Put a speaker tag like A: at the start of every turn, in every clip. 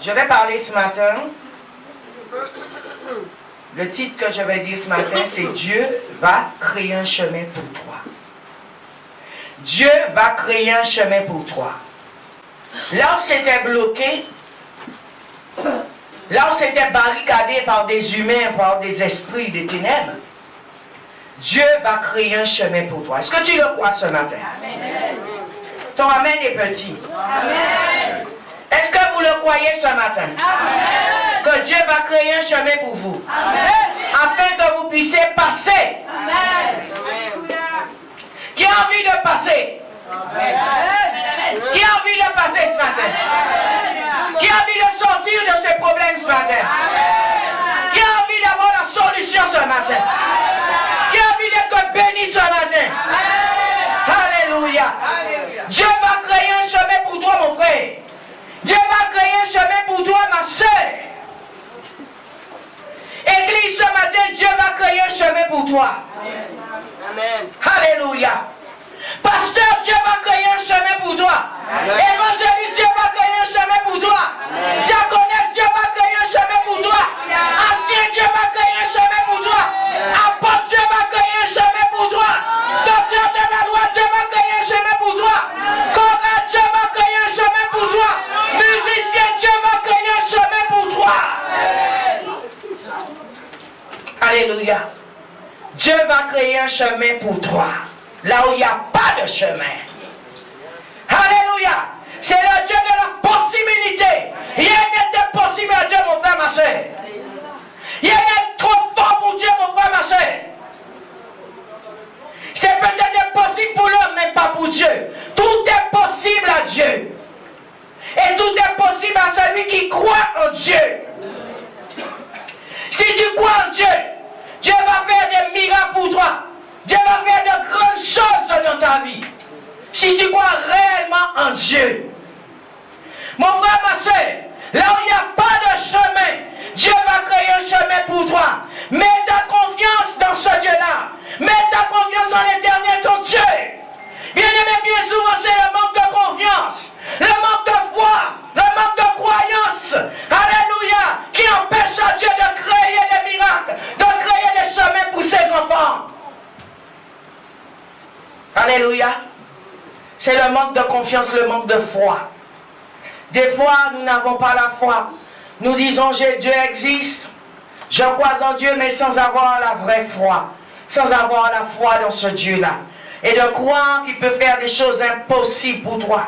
A: Je vais parler ce matin. Le titre que je vais dire ce matin, c'est Dieu va créer un chemin pour toi. Dieu va créer un chemin pour toi. Là où c'était bloqué, là où c'était barricadé par des humains, par des esprits des ténèbres, Dieu va créer un chemin pour toi. Est-ce que tu le crois ce matin? Amen. Ton amen est petit. Amen. Est-ce que vous le croyez ce matin? Amen. Que Dieu va créer un chemin pour vous. Amen. Afin que vous puissiez passer. Amen. Qui a envie de passer? Amen. Qui a envie de passer ce matin? Amen. Qui a envie de sortir de ces problèmes ce matin? Amen. Qui a envie d'avoir la solution ce matin? Amen. Qui a envie d'être béni ce matin? Amen. Alléluia. Dieu va créer un chemin pour toi, mon frère. Dieu va créer un chemin pour toi, ma soeur. Église, ce matin, Dieu va créer un chemin pour toi. Amen. Alléluia. Pasteur, Dieu va créer un chemin pour toi. Évangéliste, Dieu va créer un chemin pour toi. Diaconesse, Dieu va créer un chemin pour toi. Ancien, Dieu va créer un chemin pour toi. Apôtre, Dieu va créer un chemin pour toi. Docteur de la loi, Dieu va créer un chemin pour toi. Chorale, Dieu va créer un chemin pour toi. Musicien, Dieu va créer un chemin pour toi. Alléluia. Dieu va créer un chemin pour toi. Là où il n'y a pas de chemin. Alléluia. C'est le Dieu de la possibilité. Rien n'est impossible à Dieu, mon frère, ma soeur. Rien n'est trop fort pour Dieu, mon frère, ma soeur. C'est peut-être impossible pour l'homme, mais pas pour Dieu. Tout est possible à Dieu. Et tout est possible à celui qui croit en Dieu. Si tu crois en Dieu, Dieu va faire des miracles pour toi. Dieu va faire de grandes choses dans ta vie. Si tu crois réellement en Dieu. Mon frère, ma soeur, là où il n'y a pas de chemin, Dieu va créer un chemin pour toi. Mets ta confiance dans ce Dieu-là. Mets ta confiance dans l'Éternel, ton Dieu. Bien aimé, bien souvent, c'est le manque de confiance, le manque de foi, le manque de croyance. Alléluia. Qui empêche à Dieu de créer des miracles, de créer des chemins pour ses enfants. Alléluia. C'est le manque de confiance, le manque de foi. Des fois, nous n'avons pas la foi. Nous disons, Dieu existe. Je crois en Dieu, mais sans avoir la vraie foi. Sans avoir la foi dans ce Dieu-là. Et de croire qu'il peut faire des choses impossibles pour toi.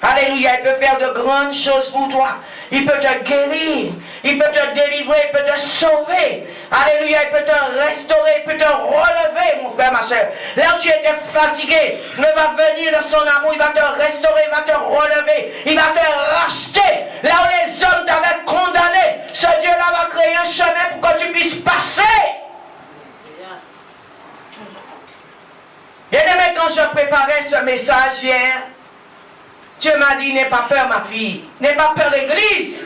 A: Alléluia, il peut faire de grandes choses pour toi. Il peut te guérir, il peut te délivrer, il peut te sauver. Alléluia, il peut te restaurer, il peut te relever, mon frère, ma soeur. Là où tu étais fatigué, il va venir dans son amour, il va te restaurer, il va te relever, il va te racheter. Là où les hommes t'avaient condamné, ce Dieu-là va créer un chemin pour que tu puisses passer. Bien aimé, quand je préparais ce message hier, Dieu m'a dit, n'aie pas peur, ma fille. N'aie pas peur, l'église.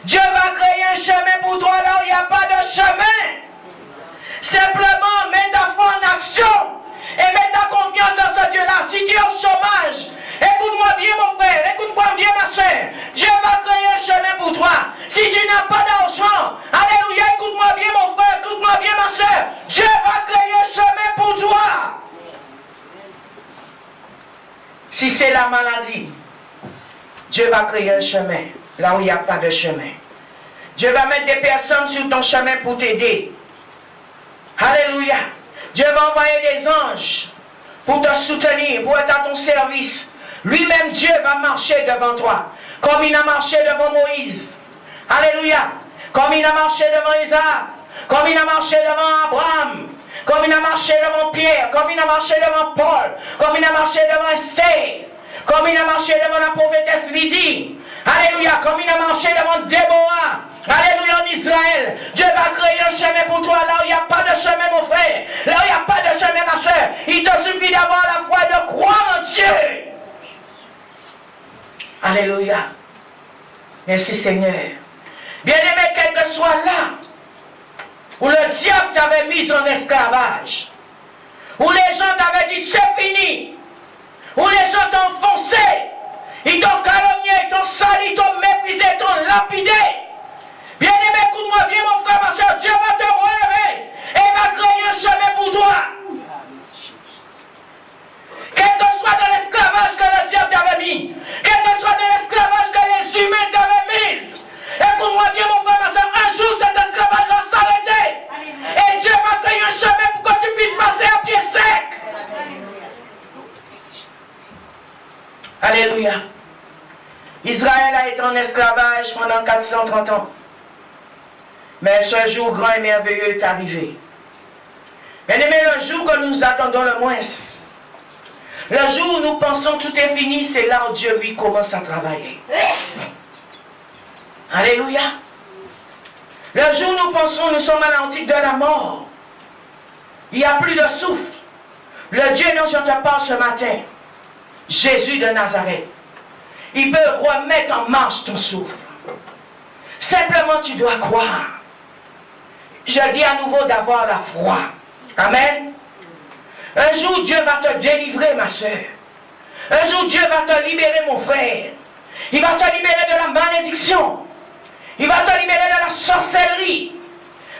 A: Dieu va créer un chemin pour toi là où il n'y a pas de chemin. Simplement, mets ta foi en action. Et mets ta confiance dans ce Dieu-là. Si tu es au chômage, écoute-moi bien, mon frère. Écoute-moi bien, ma soeur. Dieu va créer un chemin pour toi. Si tu n'as pas d'argent, alléluia, écoute-moi bien, mon frère. Écoute-moi bien, ma soeur. Dieu va créer un chemin pour toi. Si c'est la maladie, Dieu va créer un chemin là où il n'y a pas de chemin. Dieu va mettre des personnes sur ton chemin pour t'aider. Alléluia. Dieu va envoyer des anges pour te soutenir, pour être à ton service. Lui-même, Dieu va marcher devant toi, comme il a marché devant Moïse. Alléluia. Comme il a marché devant Isaac, comme il a marché devant Abraham, comme il a marché devant Pierre, comme il a marché devant Paul, comme il a marché devant Esther, comme il a marché devant la prophétesse Lydie. Alléluia, comme il a marché devant Déborah. Alléluia, en Israël. Dieu va créer un chemin pour toi là où il n'y a pas de chemin, mon frère. Là où il n'y a pas de chemin, ma soeur. Il te suffit d'avoir la foi de croire en Dieu. Alléluia. Merci Seigneur. Bien-aimé, quel que soit là où le diable t'avait mis en esclavage, où les gens t'avaient dit c'est fini, où les gens t'ont foncé, ils t'ont calomnié, ils t'ont sali, ils t'ont méprisé, ils t'ont lapider. Bien-aimé, écoute-moi bien, mon frère, ma soeur. Dieu va te relever et va créer un chemin pour toi. Quel que soit de l'esclavage que le diable t'avait mis, quel que soit de l'esclavage que les humains t'avaient mis, écoute-moi bien, mon frère, ma soeur, un jour cet esclavage va s'arrêter. Et Dieu va créer un chemin pour que tu puisses passer à pied sec. Alléluia. Israël a été en esclavage pendant 430 ans. Mais ce jour grand et merveilleux est arrivé. Bien-aimés, le jour que nous attendons le moins, le jour où nous pensons tout est fini, c'est là où Dieu lui commence à travailler. Alléluia. Le jour où nous pensons nous sommes à l'antique de la mort, il n'y a plus de souffle. Le Dieu dont je te parle ce matin, Jésus de Nazareth, il peut remettre en marche ton souffle. Simplement tu dois croire. Je dis à nouveau d'avoir la foi. Amen. Un jour Dieu va te délivrer, ma soeur. Un jour Dieu va te libérer, mon frère. Il va te libérer de la malédiction. Il va te libérer de la sorcellerie.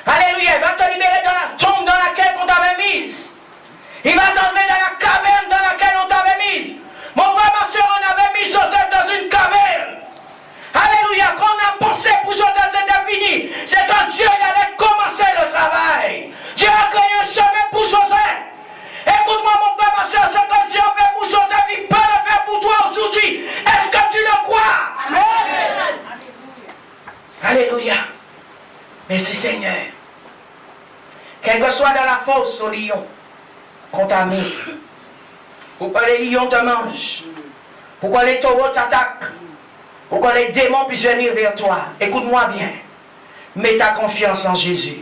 A: Alléluia. Il va te libérer de la tombe dans laquelle on t'avait mise. Il va t'enlever de la caverne dans laquelle on t'avait mise. Mon frère, ma soeur, on avait mis Joseph dans une caverne. Alléluia. Quand on a pensé pour Joseph, c'était fini. C'est quand Dieu allait commencer le travail. Dieu a créé un chemin pour Joseph. Écoute-moi, mon frère, ma soeur, ce que Dieu a fait pour Joseph, il peut le faire pour toi aujourd'hui. Est-ce que tu le crois? Amen. Alléluia. Merci Seigneur. Quel que soit dans la fosse au lion qu'on t'a mis, pour que les lions te mangent, pour que les taureaux t'attaquent, pour que les démons puissent venir vers toi, écoute-moi bien. Mets ta confiance en Jésus.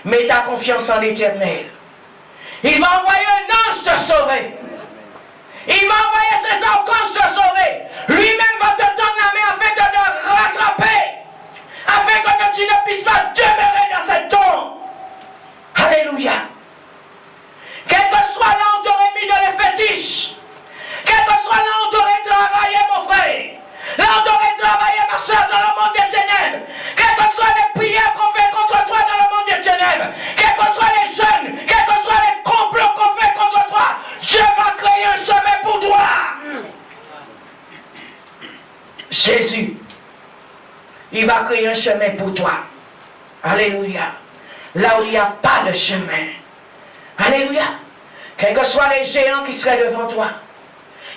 A: Mets ta confiance en l'Éternel. Il va envoyer un ange te sauver. Il va envoyer ses archanges te sauver. Lui-même va te tendre la main afin de te rattraper. Afin que tu ne puisses pas demeurer dans cette tombe. Alléluia. Quel que soit là où tu aurais mis de les fétiches. Quel que soit là où tu aurais travaillé, mon frère. Là où tu aurais travaillé, ma soeur, dans le monde des ténèbres. Quelles que soient les prières qu'on fait contre toi dans le monde des ténèbres. Quels que soient les jeunes. Quels que soient les complots qu'on fait contre toi. Dieu va créer un chemin pour toi. Jésus, il va créer un chemin pour toi. Alléluia. Là où il n'y a pas de chemin. Alléluia. Quels que soient les géants qui seraient devant toi.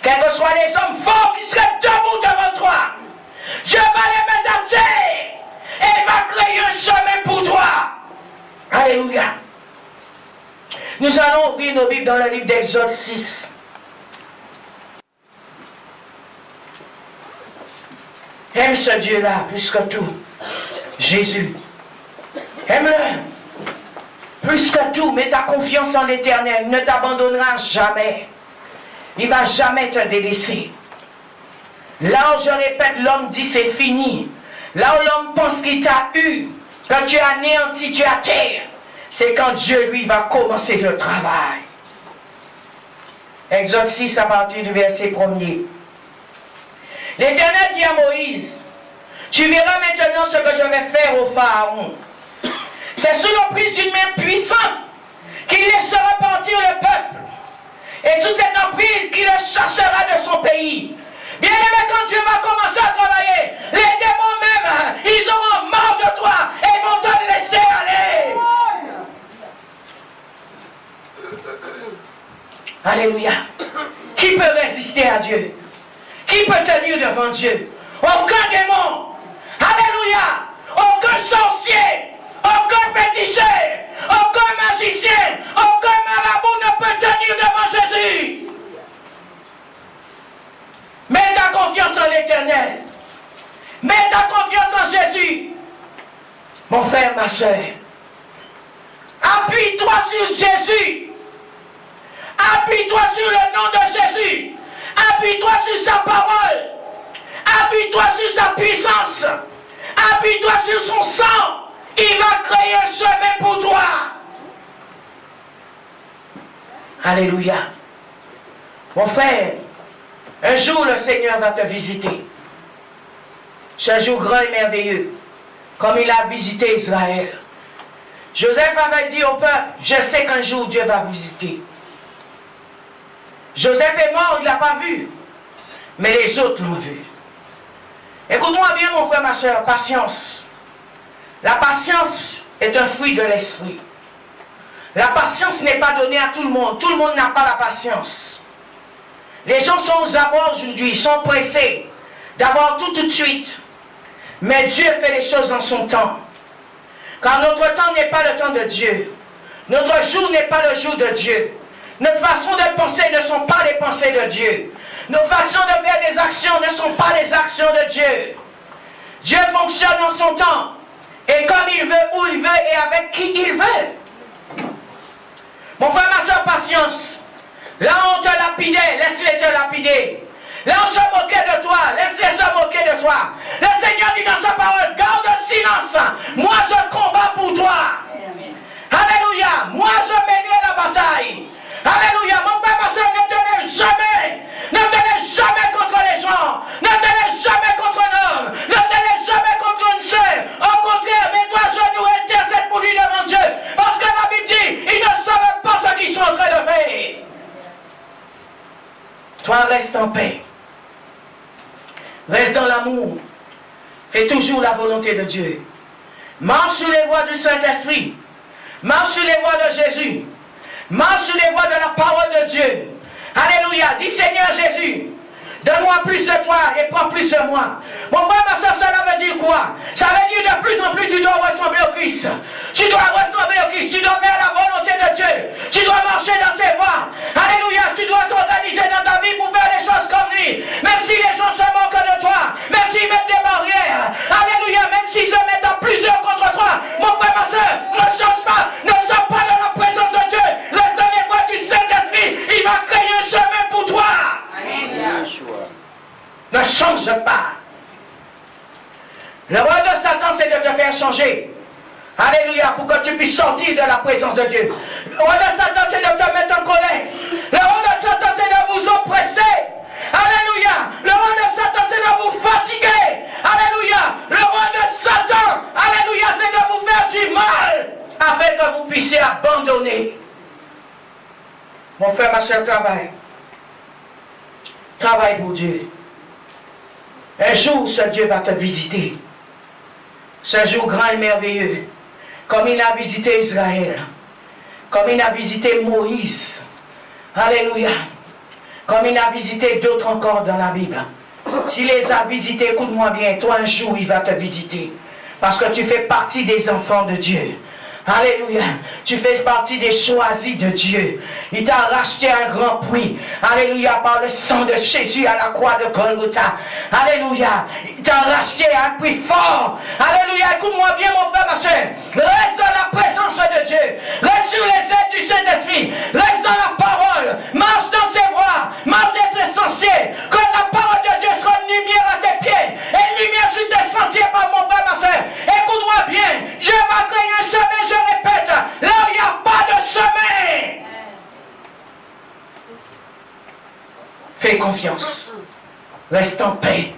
A: Quels que soient les hommes forts qui seraient debout devant toi. Dieu va les mettre à terre. Et il va créer un chemin pour toi. Alléluia. Nous allons ouvrir nos Bibles dans le livre d'Exode 6. Aime ce Dieu-là plus que tout. Jésus. Aime-le. Plus que tout, mets ta confiance en l'Éternel. Il ne t'abandonnera jamais. Il ne va jamais te délaisser. Là où je répète, l'homme dit c'est fini. Là où l'homme pense qu'il t'a eu, quand tu es anéanti, tu es à terre, c'est quand Dieu, lui, va commencer le travail. Exode 6 à partir du verset 1er. L'Éternel dit à Moïse, tu verras maintenant ce que je vais faire au Pharaon. C'est sous l'emprise d'une main puissante qu'il laissera partir le peuple. Et sous cette emprise qu'il le chassera de son pays. Bien aimé, quand Dieu va commencer à travailler, les démons même, ils auront marre de toi et ils vont te laisser aller. Alléluia. Qui peut résister à Dieu? Qui peut tenir devant Dieu? Aucun démon. Alléluia. Aucun sorcier. Aucun féticheur. Aucun magicien. Aucun marabout ne peut tenir devant Jésus. Mets ta confiance en l'Éternel. Mets ta confiance en Jésus. Mon frère, ma soeur. Appuie-toi sur Jésus. Appuie-toi sur le nom de Jésus. Appuie-toi sur sa parole. Appuie-toi sur sa puissance. Appuie-toi sur son sang. Il va créer un chemin pour toi. Alléluia. Mon frère, un jour le Seigneur va te visiter. ce jour grand et merveilleux, comme il a visité Israël. Joseph avait dit au peuple, je sais qu'un jour Dieu va visiter. Joseph est mort, il ne l'a pas vu, mais les autres l'ont vu. Écoute-moi bien mon frère, ma soeur, patience. La patience est un fruit de l'esprit. La patience n'est pas donnée à tout le monde n'a pas la patience. Les gens sont aux abois aujourd'hui, ils sont pressés d'avoir tout de suite. Mais Dieu fait les choses en son temps. Car notre temps n'est pas le temps de Dieu. Notre jour n'est pas le jour de Dieu. Notre façon de penser ne sont pas les pensées de Dieu. Nos façons de faire des actions ne sont pas les actions de Dieu. Dieu fonctionne en son temps. Et comme il veut, où il veut et avec qui il veut. Mon frère, ma soeur, patience. Là on te lapidait, laisse-les te lapider. Là on se moquait de toi, laisse-les se moquer de toi. Le Seigneur dit dans sa parole, garde silence. Moi je combats pour toi. Alléluia. Moi je mènerai la bataille. Alléluia. Mon frère, ma soeur, ne tenez jamais contre les gens. Ne tenez jamais contre un homme. Ne tenez jamais contre une soeur. Au contraire, mets-toi à genoux et intercède pour lui devant Dieu. Parce que la Bible dit, ils ne savent pas ce qu'ils sont en train de faire. Toi, reste en paix. Reste dans l'amour. Fais toujours la volonté de Dieu. Marche sur les voies du Saint-Esprit. Marche sur les voies de Jésus. Marche sur les voies de la parole de Dieu. Alléluia. Dis Seigneur Jésus, donne-moi plus de toi et prends plus de moi. Mon frère, ma soeur, cela veut dire quoi? Ça veut dire de plus en plus tu dois ressembler au Christ. Tu dois ressembler au Christ. Tu dois faire la volonté de Dieu. Tu dois marcher dans ses voies. Alléluia. Tu dois t'organiser dans ta vie pour faire les choses comme lui. Même si les gens se moquent de toi. Même s'ils mettent des barrières. Alléluia. Même s'ils se mettent à plusieurs contre toi. Mon frère, ma soeur, ne change pas. Ne sors pas de la présence de Dieu. Reste dans les voies du Saint-Esprit. Il va créer un chemin pour toi. Ne change pas. Le rôle de Satan, c'est de te faire changer. Alléluia, pour que tu puisses sortir de la présence de Dieu. Le rôle de Satan, c'est de te mettre en colère. Le rôle de Satan, c'est de vous oppresser. Alléluia. Le rôle de Satan, c'est de vous fatiguer. Alléluia. Le rôle de Satan, alléluia, c'est de vous faire du mal, afin que vous puissiez abandonner. Mon frère, ma soeur, travaille. Travaille pour Dieu. Un jour, ce Dieu va te visiter. Ce jour grand et merveilleux. Comme il a visité Israël. Comme il a visité Moïse. Alléluia. Comme il a visité d'autres encore dans la Bible. S'il les a visités, écoute-moi bien, toi un jour il va te visiter. Parce que tu fais partie des enfants de Dieu. Alléluia. Tu fais partie des choisis de Dieu. Il t'a racheté un grand prix. Alléluia. Par le sang de Jésus à la croix de Golgotha. Alléluia. Il t'a racheté un prix fort. Alléluia. Écoute-moi bien mon frère, ma soeur. Reste dans la présence de Dieu. Reste sur les ailes du Saint-Esprit. Reste dans la parole. Marche dans ses voies. Marche dans ses sentiers. Que la parole de Dieu soit une lumière à tes pieds. Et une lumière sur tes sentiers par mon frère, ma soeur. Écoute-moi bien. Je vais créer un chemin. Je répète, là où il n'y a pas de chemin. Fais confiance. Reste en paix.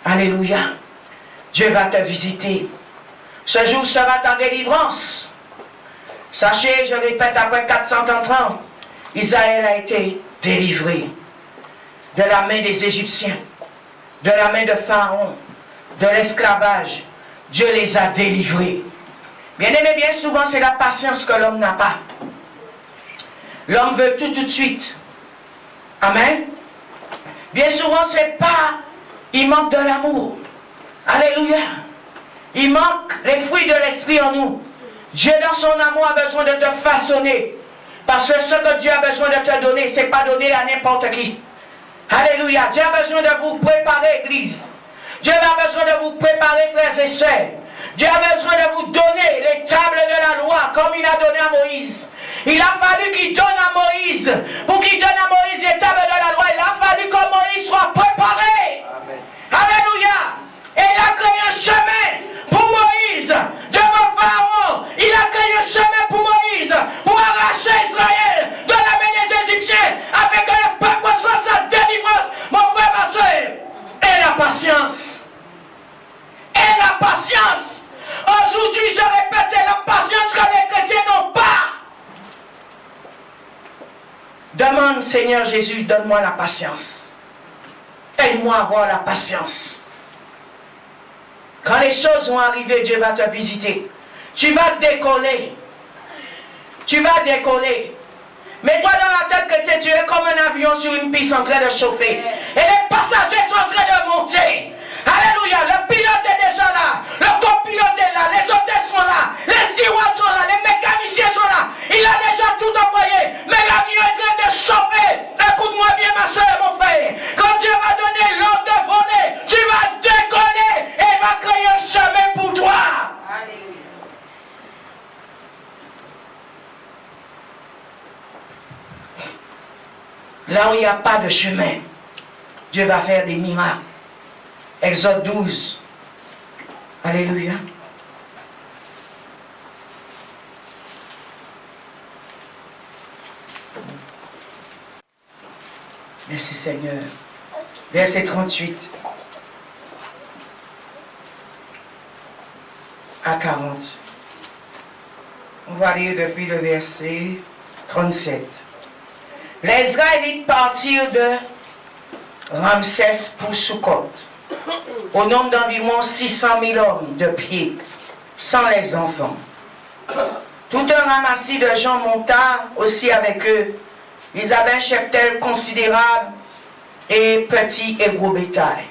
A: Alléluia. Dieu va te visiter. Ce jour sera ta délivrance. Sachez, je répète, après 430 ans, Israël a été délivré de la main des Égyptiens, de la main de Pharaon, de l'esclavage. Dieu les a délivrés. Bien aimé, bien souvent, c'est la patience que l'homme n'a pas. L'homme veut tout de suite. Amen. Bien souvent, c'est pas... Il manque de l'amour. Alléluia. Il manque les fruits de l'esprit en nous. Dieu, dans son amour, a besoin de te façonner. Parce que ce que Dieu a besoin de te donner, c'est pas donné à n'importe qui. Alléluia. Dieu a besoin de vous préparer, Église. Dieu a besoin de vous préparer, frères et sœurs. Dieu a besoin de vous donner les tables de la loi comme il a donné à Moïse. Il a fallu qu'il donne à Moïse. Pour qu'il donne à Moïse les tables de la loi, il a fallu que Moïse soit préparé. Amen. Alléluia. Et il a créé un chemin pour Moïse devant Pharaon. Il a créé un chemin pour Moïse pour arracher Israël de la main des Égyptiens afin que le peuple soit sa délivrance. Mon frère, ma soeur, et la patience. Seigneur Jésus, donne-moi la patience. Aide-moi à avoir la patience. Quand les choses vont arriver, Dieu va te visiter. Tu vas décoller. Tu vas décoller. Mets-toi dans la tête que tu es comme un avion sur une piste en train de chauffer. Et les passagers sont en train de monter. Alléluia. Le pilote est déjà là. Le copilote est là. Les hôtesses sont là. Les stewards sont là. Les mécaniciens sont là. Il a déjà tout envoyé. Mais l'avion est en train de chauffer. Écoute-moi bien, ma soeur et mon frère. Quand Dieu va donner l'ordre de voler, tu vas décoller et il va créer un chemin pour toi. Alléluia. Là où il n'y a pas de chemin, Dieu va faire des miracles. Exode 12. Alléluia. Merci Seigneur. Verset 38 à 40. On va lire depuis le verset 37. Les Israélites partirent de Ramsès pour Sukkot, au nombre d'environ 600 000 hommes de pied, sans les enfants. Tout un ramassis de gens monta aussi avec eux. Ils avaient un cheptel considérable et petit et gros bétail.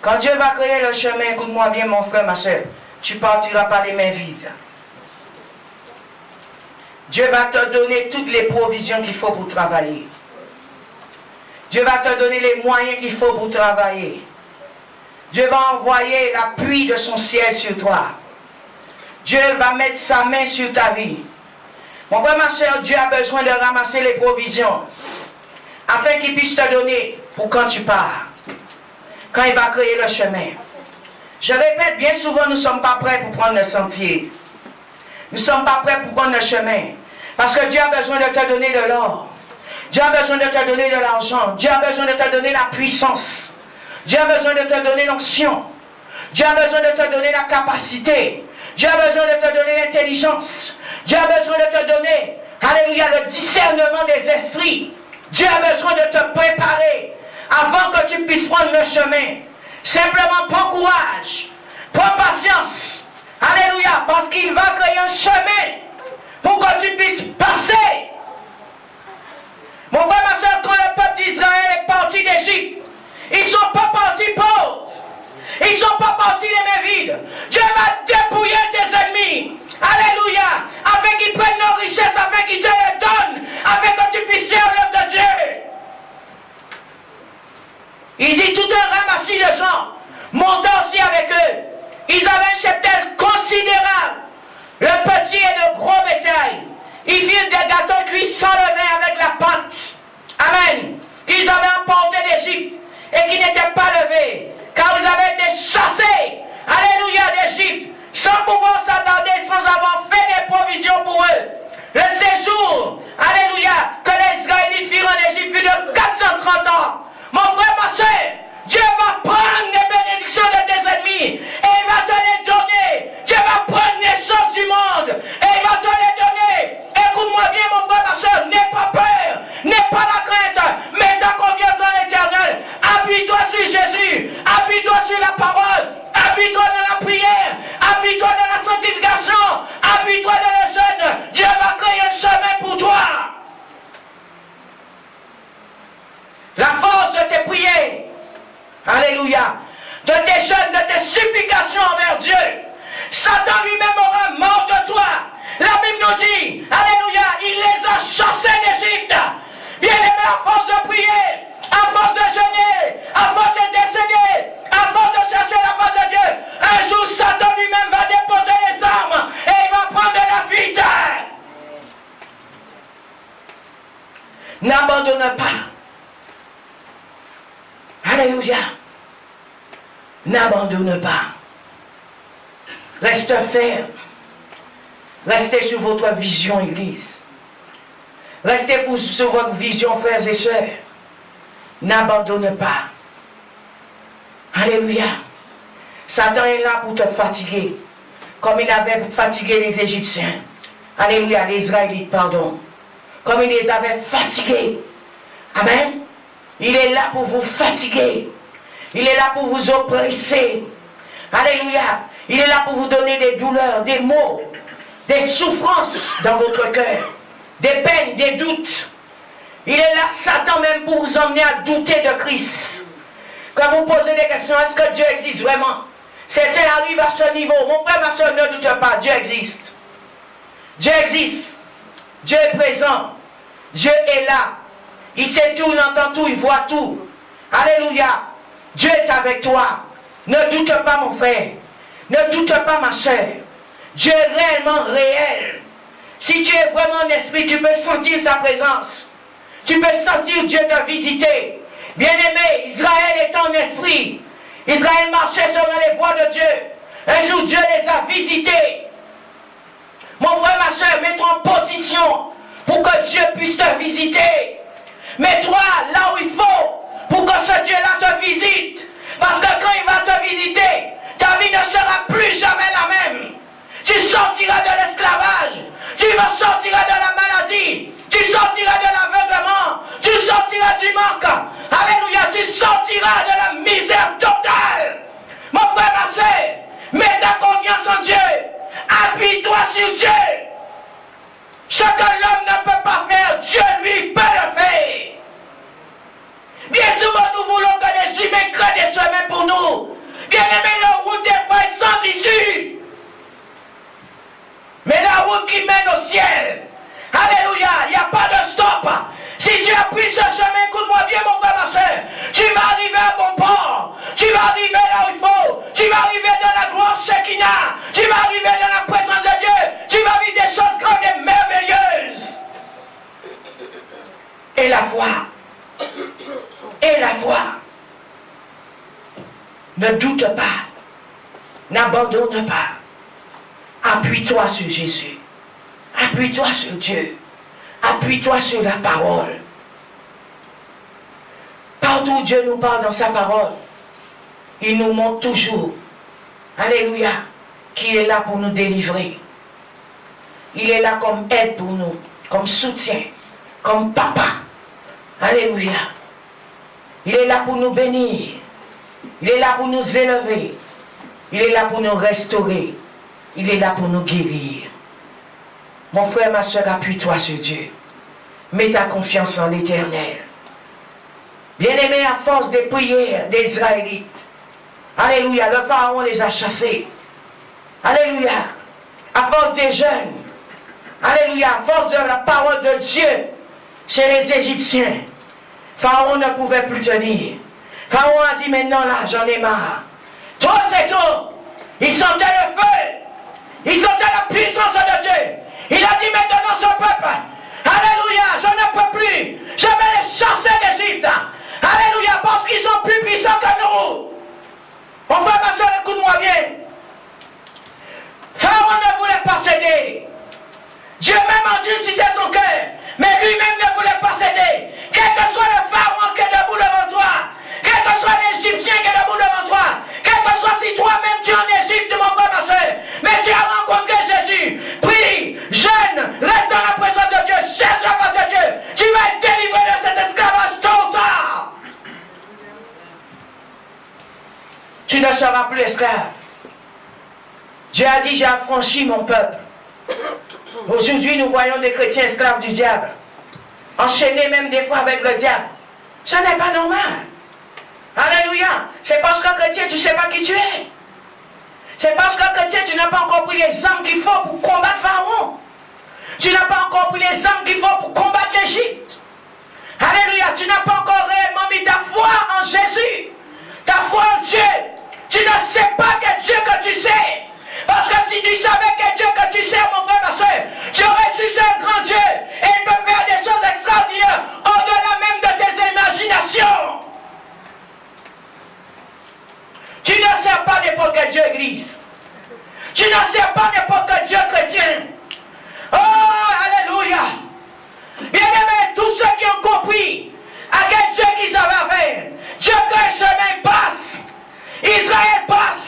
A: Quand Dieu va créer le chemin, écoute-moi bien mon frère, ma soeur, tu partiras pas les mains vides. Dieu va te donner toutes les provisions qu'il faut pour travailler. Dieu va te donner les moyens qu'il faut pour travailler. Dieu va envoyer la pluie de son ciel sur toi. Dieu va mettre sa main sur ta vie. Mon frère, ma soeur, Dieu a besoin de ramasser les provisions afin qu'il puisse te donner pour quand tu pars, quand il va créer le chemin. Je répète, bien souvent, nous ne sommes pas prêts pour prendre le sentier. Nous ne sommes pas prêts pour prendre le chemin. Parce que Dieu a besoin de te donner de l'or. Dieu a besoin de te donner de l'argent. Dieu a besoin de te donner la puissance. Dieu a besoin de te donner l'onction. Dieu a besoin de te donner la capacité. Dieu a besoin de te donner l'intelligence. Dieu a besoin de te donner, alléluia, le discernement des esprits. Dieu a besoin de te préparer avant que tu puisses prendre le chemin. Simplement, prends courage. Prends patience. Alléluia, parce qu'il va créer un chemin pour que tu puisses passer. Mon frère, ma soeur, quand le peuple d'Israël est parti d'Égypte, ils ne sont pas partis pauvres. Ils ne sont pas partis les mains vides. Dieu va dépouiller tes ennemis. Alléluia. Afin qu'ils prennent nos richesses, afin qu'ils te les donnent, afin que tu puisses faire l'œuvre de Dieu. Il dit tout un ramassis de gens montant aussi avec eux. Ils avaient un cheptel considérable. Le petit et le gros bétail. Ils virent des gâteaux cuits sans levain avec la pâte. Amen. Ils avaient emporté l'Égypte et qui n'étaient pas levés. Car ils avaient été chassés. Alléluia d'Égypte. Sans pouvoir s'attarder, sans avoir fait des provisions pour eux. Le séjour, alléluia, que les Israélites firent en Égypte plus de 430 ans. Mon frère, ma soeur, Dieu va prendre les bénédictions de tes ennemis et il va te les donner. Dieu va prendre les choses du monde et il va te les donner. Écoute-moi bien, mon frère, ma soeur, n'aie pas peur, n'aie pas la crainte, mets ta confiance dans l'Éternel. Appuie-toi sur Jésus, appuie-toi sur la parole, appuie-toi dans la prière, appuie-toi dans la sanctification, appuie-toi dans le jeûne. Dieu va créer un chemin pour toi. La force de tes prières, alléluia, de tes jeûnes, de tes supplications envers Dieu. Satan lui-même aura mort de toi. La Bible nous dit, alléluia, il les a chassés d'Égypte. Bien aimé, à force de prier, à force de jeûner, à force de décéder, à force de chercher la face de Dieu, un jour Satan lui-même va déposer les armes et il va prendre la fuite. N'abandonne pas. Alléluia. N'abandonne pas. Reste ferme. Restez sur votre vision, Église. Restez sur votre vision, frères et sœurs. N'abandonne pas. Alléluia. Satan est là pour te fatiguer. Comme il avait fatigué les Égyptiens. Alléluia, les Israélites, pardon. Comme il les avait fatigués. Amen. Il est là pour vous fatiguer. Il est là pour vous oppresser. Alléluia. Il est là pour vous donner des douleurs, des maux, des souffrances dans votre cœur, des peines, des doutes. Il est là, Satan, même pour vous emmener à douter de Christ. Quand vous posez des questions, est-ce que Dieu existe vraiment? Certains arrivent à ce niveau. Mon frère, ma soeur, ne doute pas, Dieu existe. Dieu existe. Dieu est présent. Dieu est là. Il sait tout, il entend tout, il voit tout. Alléluia. Dieu est avec toi. Ne doute pas, mon frère. Ne doute pas, ma soeur. Dieu est réellement réel. Si tu es vraiment en esprit, tu peux sentir sa présence. Tu peux sentir Dieu te visiter. Bien-aimé, Israël est en esprit. Israël marchait sur les voies de Dieu. Un jour, Dieu les a visités. Mon frère, ma soeur, mets-toi en position pour que Dieu puisse te visiter. Mets-toi là où il faut pour que ce Dieu-là te visite. Parce que quand il va te visiter, ta vie ne sera plus jamais la même. Tu sortiras de l'esclavage. Tu sortiras de la maladie. Tu sortiras de l'aveuglement. Tu sortiras du manque. Alléluia. Tu sortiras de la misère totale. Mon frère, ma soeur, mets ta confiance en Dieu. Appuie-toi sur Dieu. Ce que l'homme ne peut pas faire, Dieu lui peut le faire. Bien souvent, nous voulons que les humains créent des chemins pour nous. Bien aimé, la route des fois est sans issue. Mais la route qui mène au ciel, alléluia, il n'y a pas de stop. Si tu appuies ce chemin, écoute-moi bien, mon frère, ma soeur, tu vas arriver à bon port. Tu vas arriver là où il faut. Tu vas arriver dans la gloire Shekinah. Tu vas arriver dans la présence de Dieu. Tu vas vivre des choses grandes et merveilleuses. Et la foi. Et la foi. Ne doute pas. N'abandonne pas. Appuie-toi sur Jésus. Appuie-toi sur Dieu. Appuie-toi sur la parole. Partout où Dieu nous parle dans sa parole, il nous montre toujours, alléluia, qu'il est là pour nous délivrer. Il est là comme aide pour nous, comme soutien, comme papa. Alléluia. Il est là pour nous bénir. Il est là pour nous élever. Il est là pour nous restaurer. Il est là pour nous guérir. Mon frère, ma soeur, appuie-toi sur Dieu. Mets ta confiance en l'Éternel. Bien-aimé, à force des prières des Israélites, alléluia, le pharaon les a chassés. Alléluia. À force des jeûnes, alléluia, à force de la parole de Dieu chez les Égyptiens, Pharaon ne pouvait plus tenir. Pharaon a dit, maintenant là, j'en ai marre. Trop c'est trop. Il sentait le feu. Il sentait la puissance de Dieu. Il a dit maintenant ce peuple, alléluia, je ne peux plus. Je vais les chasser d'Égypte. Alléluia, parce qu'ils sont plus puissants que nous. Mon frère, ma soeur, écoute-moi bien. Pharaon ne voulait pas céder. Dieu même endurcissait son cœur. Mais lui-même ne voulait pas céder. Quel que soit le pharaon qui est debout devant toi, quel que soit l'Égyptien qui est debout devant toi, quel que soit si toi-même tu es en Égypte, mon frère, ma soeur, mais tu as rencontré Jésus, prie, jeûne, reste dans la présence de Dieu, cherche la face de Dieu, tu vas être délivré de cet esclavage tôt ou tard. Tu ne seras plus esclave. Dieu a dit, j'ai affranchi mon peuple. Aujourd'hui, nous voyons des chrétiens esclaves du diable, enchaînés même des fois avec le diable. Ce n'est pas normal. Alléluia. C'est parce que chrétien, tu ne sais pas qui tu es. C'est parce que chrétien, tu n'as pas encore pris les armes qu'il faut pour combattre Pharaon. Tu n'as pas encore pris les armes qu'il faut pour combattre l'Égypte. Alléluia. Tu n'as pas encore réellement mis ta foi en Jésus. Ta foi en Dieu. Tu ne sais pas quel Dieu que tu sais. Parce que si tu savais quel Dieu que tu sais, mon frère, ma soeur, tu aurais su c'est un grand Dieu. Et il peut faire des choses extraordinaires au-delà même de tes imaginations. Tu ne sers pas n'importe quel Dieu église. Tu ne sers pas n'importe quel Dieu chrétien. Oh, alléluia. Bien-aimés, tous ceux qui ont compris à quel Dieu qu'ils avaient affaire. Dieu que le chemin passe. Israël passe.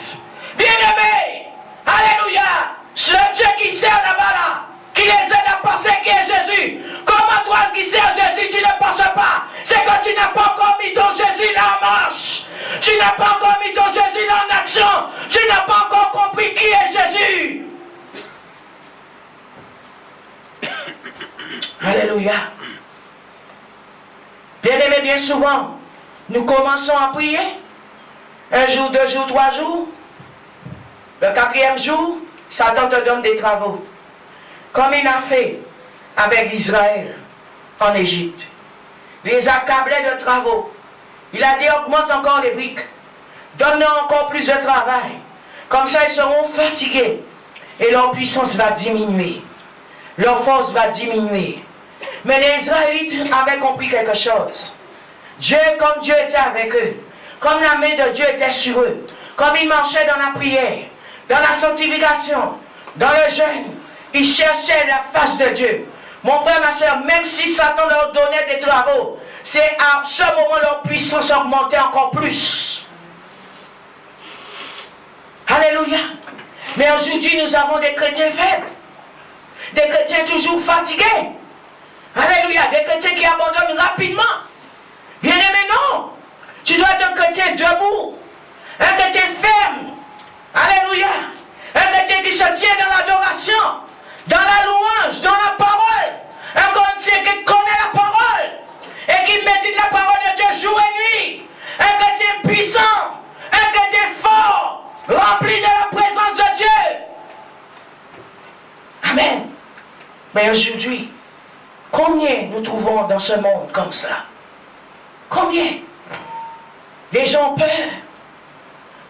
A: souvent, nous commençons à prier. Un jour, 2 jours, 3 jours. Le 4e jour, Satan te donne des travaux. Comme il a fait avec Israël en Égypte. Il les accablait de travaux. Il a dit, augmente encore les briques. Donne-leur encore plus de travail. Comme ça, ils seront fatigués. Et leur puissance va diminuer. Leur force va diminuer. Mais les Israélites avaient compris quelque chose. Dieu, comme Dieu était avec eux, comme la main de Dieu était sur eux, comme ils marchaient dans la prière, dans la sanctification, dans le jeûne, ils cherchaient la face de Dieu. Mon frère, ma soeur, même si Satan leur donnait des travaux, c'est à ce moment leur puissance augmentait encore plus. Alléluia. Mais aujourd'hui, nous avons des chrétiens faibles. Des chrétiens toujours fatigués. Alléluia. Des chrétiens qui abandonnent rapidement. Bien aimé, non. Tu dois être un chrétien debout. Un chrétien ferme. Alléluia. Un chrétien qui se tient dans l'adoration, dans la louange, dans la parole. Un chrétien qui connaît la parole et qui médite la parole de Dieu jour et nuit. Un chrétien puissant. Un chrétien fort. Rempli de la présence de Dieu. Amen. Mais aujourd'hui, combien nous trouvons dans ce monde comme ça? Combien? Les gens ont peur.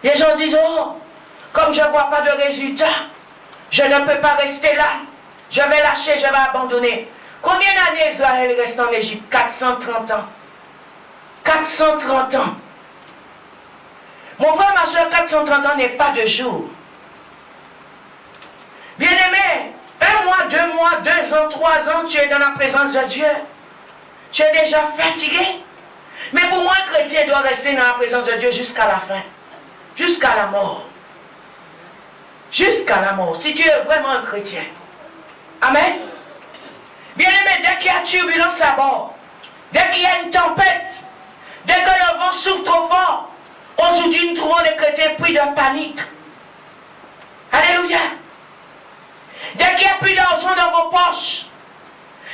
A: Les gens disent, oh, comme je ne vois pas de résultat, je ne peux pas rester là. Je vais lâcher, je vais abandonner. Combien d'années Israël reste en Égypte? 430 ans. 430 ans. Mon frère, ma soeur, 430 ans n'est pas de jour. Bien-aimé, 1 mois, 2 mois, 2 ans, 3 ans, tu es dans la présence de Dieu. Tu es déjà fatigué. Mais pour moi, un chrétien doit rester dans la présence de Dieu jusqu'à la fin. Jusqu'à la mort. Jusqu'à la mort. Si tu es vraiment un chrétien. Amen. Bien-aimé, dès qu'il y a turbulence à bord, dès qu'il y a une tempête, dès que le vent souffle trop fort, aujourd'hui, nous trouvons des chrétiens pris de panique. Alléluia. Dès qu'il n'y a plus d'argent dans vos poches,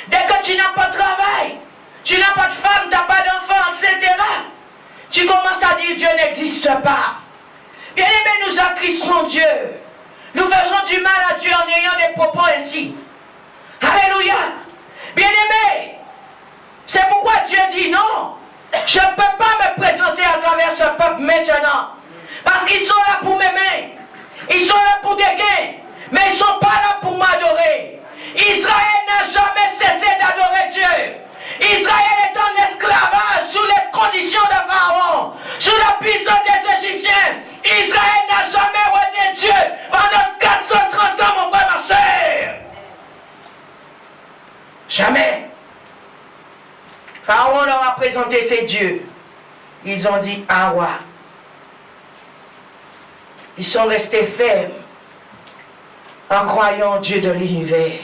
A: dès que tu n'as pas de travail, tu n'as pas de femme, tu n'as pas d'enfant, etc., tu commences à dire Dieu n'existe pas. Bien aimé, nous attristons Dieu. Nous faisons du mal à Dieu en ayant des propos ainsi. Alléluia. Bien aimé, c'est pourquoi Dieu dit non. Je ne peux pas me présenter à travers ce peuple maintenant. Parce qu'ils sont là pour m'aimer. Ils sont là pour des gains. Mais ils ne sont pas là pour m'adorer. Israël n'a jamais cessé d'adorer Dieu. Israël est en esclavage sous les conditions de Pharaon, sous la puissance des Égyptiens. Israël n'a jamais renié Dieu pendant 430 ans, mon frère, ma soeur. Jamais. Pharaon leur a présenté ses dieux. Ils ont dit Awa. Ils sont restés fermes en croyant au Dieu de l'univers.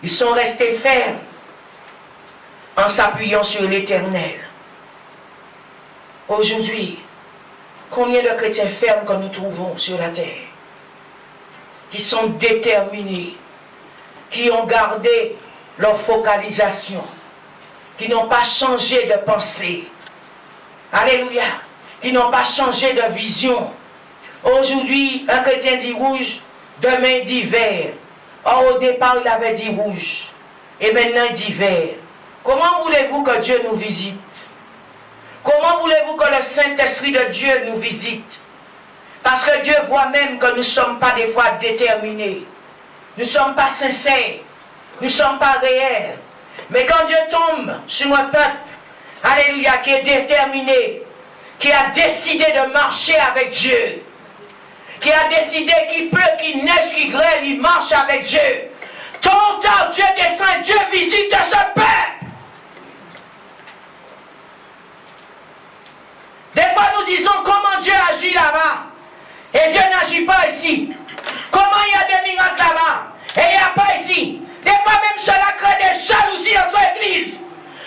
A: Ils sont restés fermes en s'appuyant sur l'Éternel. Aujourd'hui, combien de chrétiens fermes que nous trouvons sur la terre, qui sont déterminés, qui ont gardé leur focalisation, qui n'ont pas changé de pensée. Alléluia. Qui n'ont pas changé de vision. Aujourd'hui, un chrétien dit rouge, demain il dit vert. Or, au départ, il avait dit rouge. Et maintenant, il dit vert. Comment voulez-vous que Dieu nous visite? Comment voulez-vous que le Saint-Esprit de Dieu nous visite? Parce que Dieu voit même que nous ne sommes pas des fois déterminés. Nous ne sommes pas sincères. Nous ne sommes pas réels. Mais quand Dieu tombe sur un peuple, alléluia, qui est déterminé, qui a décidé de marcher avec Dieu, qui a décidé qu'il pleut, qu'il neige, qu'il grêle, il marche avec Dieu. Tôt ou tard, Dieu descend, Dieu visite ce peuple. Des fois, nous disons comment Dieu agit là-bas. Et Dieu n'agit pas ici. Comment il y a des miracles là-bas. Et il n'y a pas ici. Des fois, même cela crée des jalousies entre églises,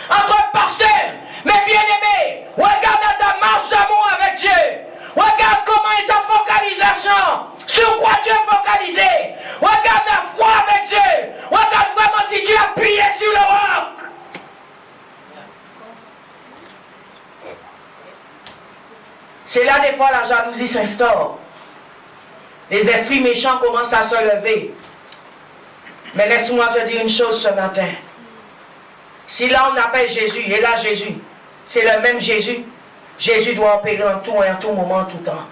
A: entre pasteurs. Mais bien aimé, regarde ta marche d'amour avec Dieu. Regarde comment est ta focalisation. Sur quoi tu es focalisé. Regarde la foi avec Dieu. Regarde vraiment si tu es appuyé sur le roc. C'est là des fois la jalousie s'instaure. Les esprits méchants commencent à se lever. Mais laisse-moi te dire une chose ce matin. Si là on appelle Jésus, et là Jésus, c'est le même Jésus, Jésus doit opérer en tout et en tout moment, en tout temps.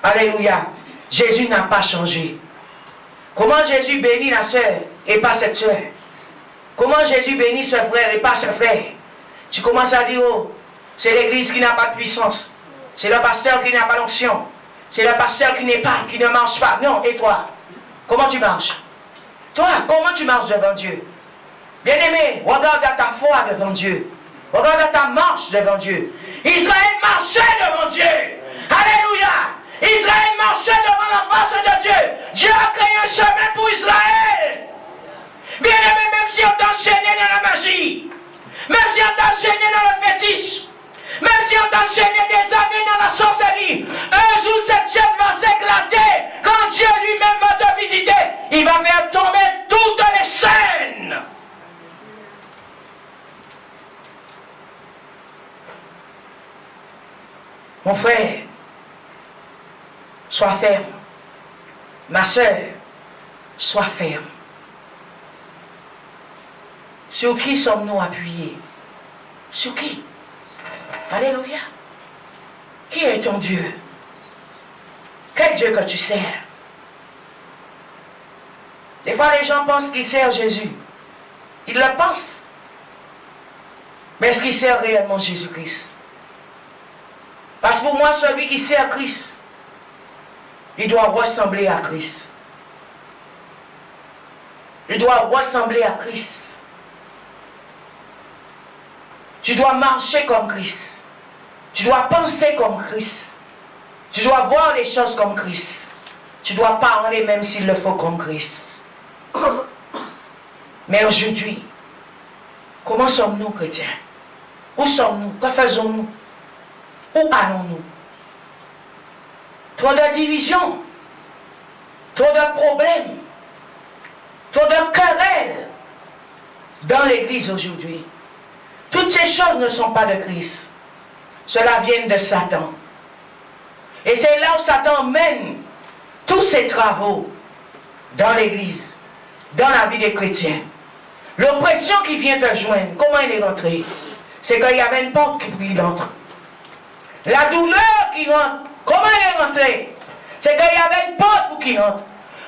A: Alléluia. Jésus n'a pas changé. Comment Jésus bénit la sœur et pas cette sœur? Comment Jésus bénit ce frère et pas ce frère? Tu commences à dire, oh, c'est l'église qui n'a pas de puissance. C'est le pasteur qui n'a pas d'onction. C'est le pasteur qui ne marche pas. Non, et toi? Comment tu marches? Toi, comment tu marches devant Dieu? Bien-aimé, regarde à ta foi devant Dieu. Regarde à ta marche devant Dieu. Israël marchait devant Dieu. Alléluia. Israël marchait devant la face de Dieu. Dieu a créé un chemin pour Israël. Bien-aimé, même si on t'a enchaîné dans la magie, même si on t'a enchaîné dans le fétiche, même si on t'a enchaîné des années dans la sorcellerie, un jour cette chaîne va s'éclater. Quand Dieu lui-même va te visiter, il va faire tomber toutes les chaînes. Mon frère, sois ferme. Ma soeur, sois ferme. Sur qui sommes-nous appuyés? Sur qui? Alléluia. Qui est ton Dieu? Quel Dieu que tu sers? Des fois, les gens pensent qu'ils servent Jésus. Ils le pensent. Mais est-ce qu'ils servent réellement Jésus-Christ? Parce que pour moi, celui qui sert Christ, il doit ressembler à Christ. Il doit ressembler à Christ. Tu dois marcher comme Christ. Tu dois penser comme Christ. Tu dois voir les choses comme Christ. Tu dois parler même s'il le faut comme Christ. Mais aujourd'hui, comment sommes-nous chrétiens? Où sommes-nous? Que faisons-nous? Où allons-nous? Trop de divisions, trop de problèmes, trop de querelles dans l'église aujourd'hui. Toutes ces choses ne sont pas de Christ. Cela vient de Satan. Et c'est là où Satan mène tous ses travaux dans l'église, dans la vie des chrétiens. L'oppression qui vient te joindre, comment il est rentré? C'est qu'il y avait une porte qui rentre. La douleur qui rentre, comment elle est rentrée? C'est qu'il y avait une porte pour qu'il rentre.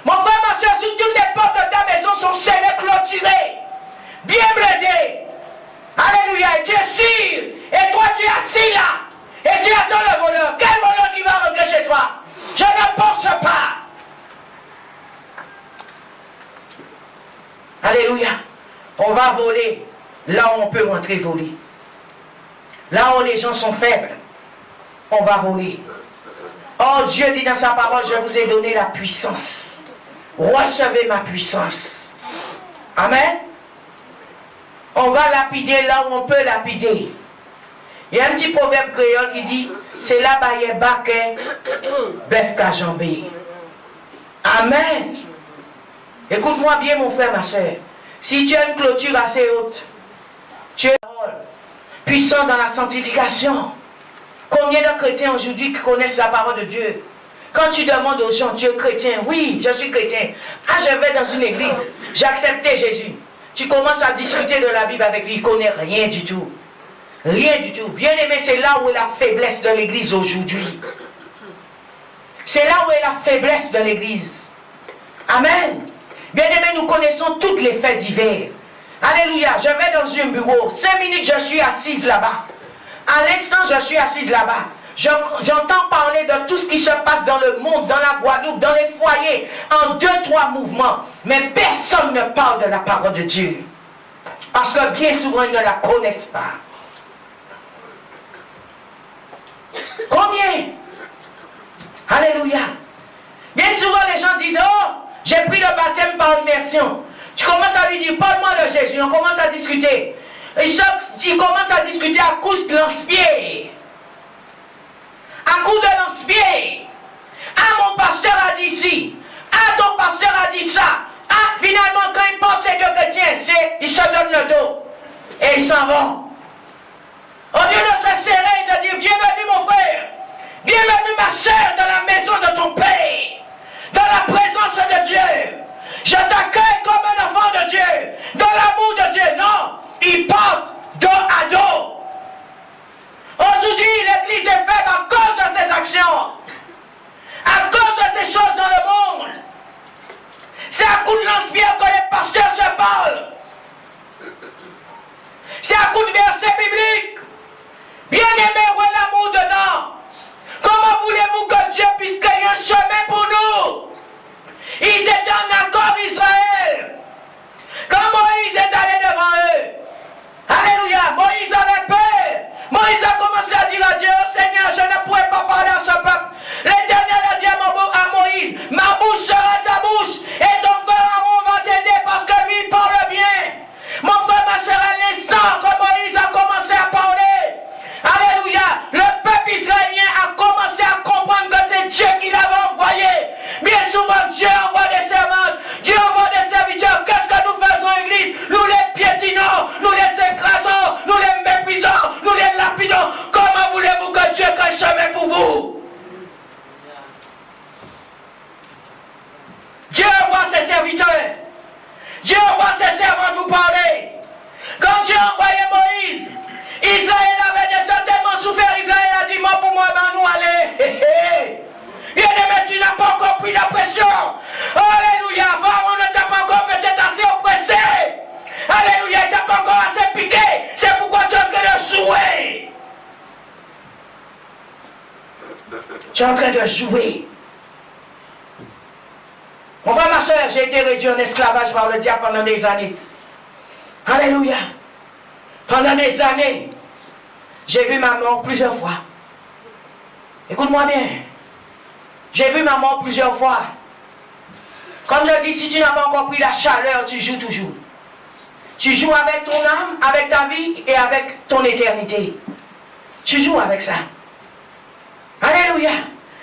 A: Mon frère, ma soeur, si toutes les portes de ta maison sont scellées, clôturées, bien blindées, alléluia, et tu es sûr, et toi tu es assis là, et tu attends le voleur. Quel voleur qui va rentrer chez toi? Je ne pense pas. Alléluia. On va voler là où on peut rentrer voler. Là où les gens sont faibles, on va voler. Oh, Dieu dit dans sa parole, je vous ai donné la puissance. Recevez ma puissance. Amen. On va lapider là où on peut lapider. Il y a un petit proverbe créole qui dit, c'est là bas il baquet, bœuf qu'à jambé. Amen. Écoute-moi bien mon frère, ma soeur. Si tu as une clôture assez haute, tu es puissant dans la sanctification. Combien de chrétiens aujourd'hui qui connaissent la parole de Dieu? Quand tu demandes aux gens, tu es chrétien? Oui, je suis chrétien. Ah, je vais dans une église, j'ai accepté Jésus. Tu commences à discuter de la Bible avec lui, il ne connaît rien du tout. Rien du tout. Bien aimé, c'est là où est la faiblesse de l'église aujourd'hui. C'est là où est la faiblesse de l'église. Amen. Bien aimé, nous connaissons toutes les faits divers. Alléluia, je vais dans un bureau, 5 minutes je suis assise là-bas. À l'instant je suis assise là-bas. J'entends parler de tout ce qui se passe dans le monde, dans la Guadeloupe, dans les foyers, en 2-3 mouvements. Mais personne ne parle de la parole de Dieu. Parce que bien souvent ils ne la connaissent pas. Combien? Alléluia. Bien souvent les gens disent, oh, j'ai pris le baptême par immersion. Tu commences à lui dire, parle-moi de Jésus. On commence à discuter. Il commence à discuter à coups de lance-pied. À coups de lance-pied. Ah, mon pasteur a dit ci. Ah, ton pasteur a dit ça. Ah, finalement, quand ils portent ces deux chrétiens, ils se donnent le dos. Et ils s'en vont. Au lieu de se serrer et de dire, bienvenue mon frère. Tu es en train de jouer. Mon frère, ma soeur, j'ai été réduit en esclavage par le diable pendant des années. Alléluia. Pendant des années, j'ai vu ma mort plusieurs fois. Écoute-moi bien. J'ai vu ma mort plusieurs fois. Comme je dis, si tu n'as pas encore pris la chaleur, tu joues toujours. Tu joues avec ton âme, avec ta vie et avec ton éternité. Tu joues avec ça. Alléluia.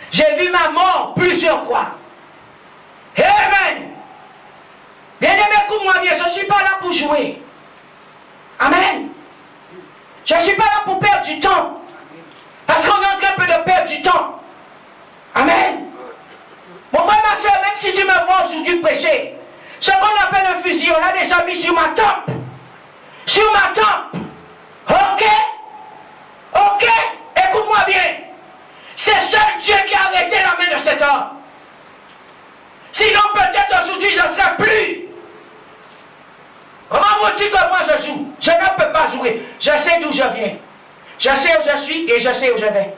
A: J'ai vu ma mort plusieurs fois. Amen. Bien-aimé, écoute-moi bien, je ne suis pas là pour jouer. Amen. Je ne suis pas là pour perdre du temps. Parce qu'on est en train de perdre du temps. Amen. Mon frère, ma soeur, même si tu me vois aujourd'hui prêcher, ce qu'on appelle un fusil, on l'a déjà mis sur ma tempe. Sur ma tempe. Ok? Ok? Écoute-moi bien. C'est seul Dieu qui a arrêté la main de cet homme. Sinon, peut-être aujourd'hui, je ne serai plus. Comment vous dites que moi je joue? Je ne peux pas jouer. Je sais d'où je viens. Je sais où je suis et je sais où je vais.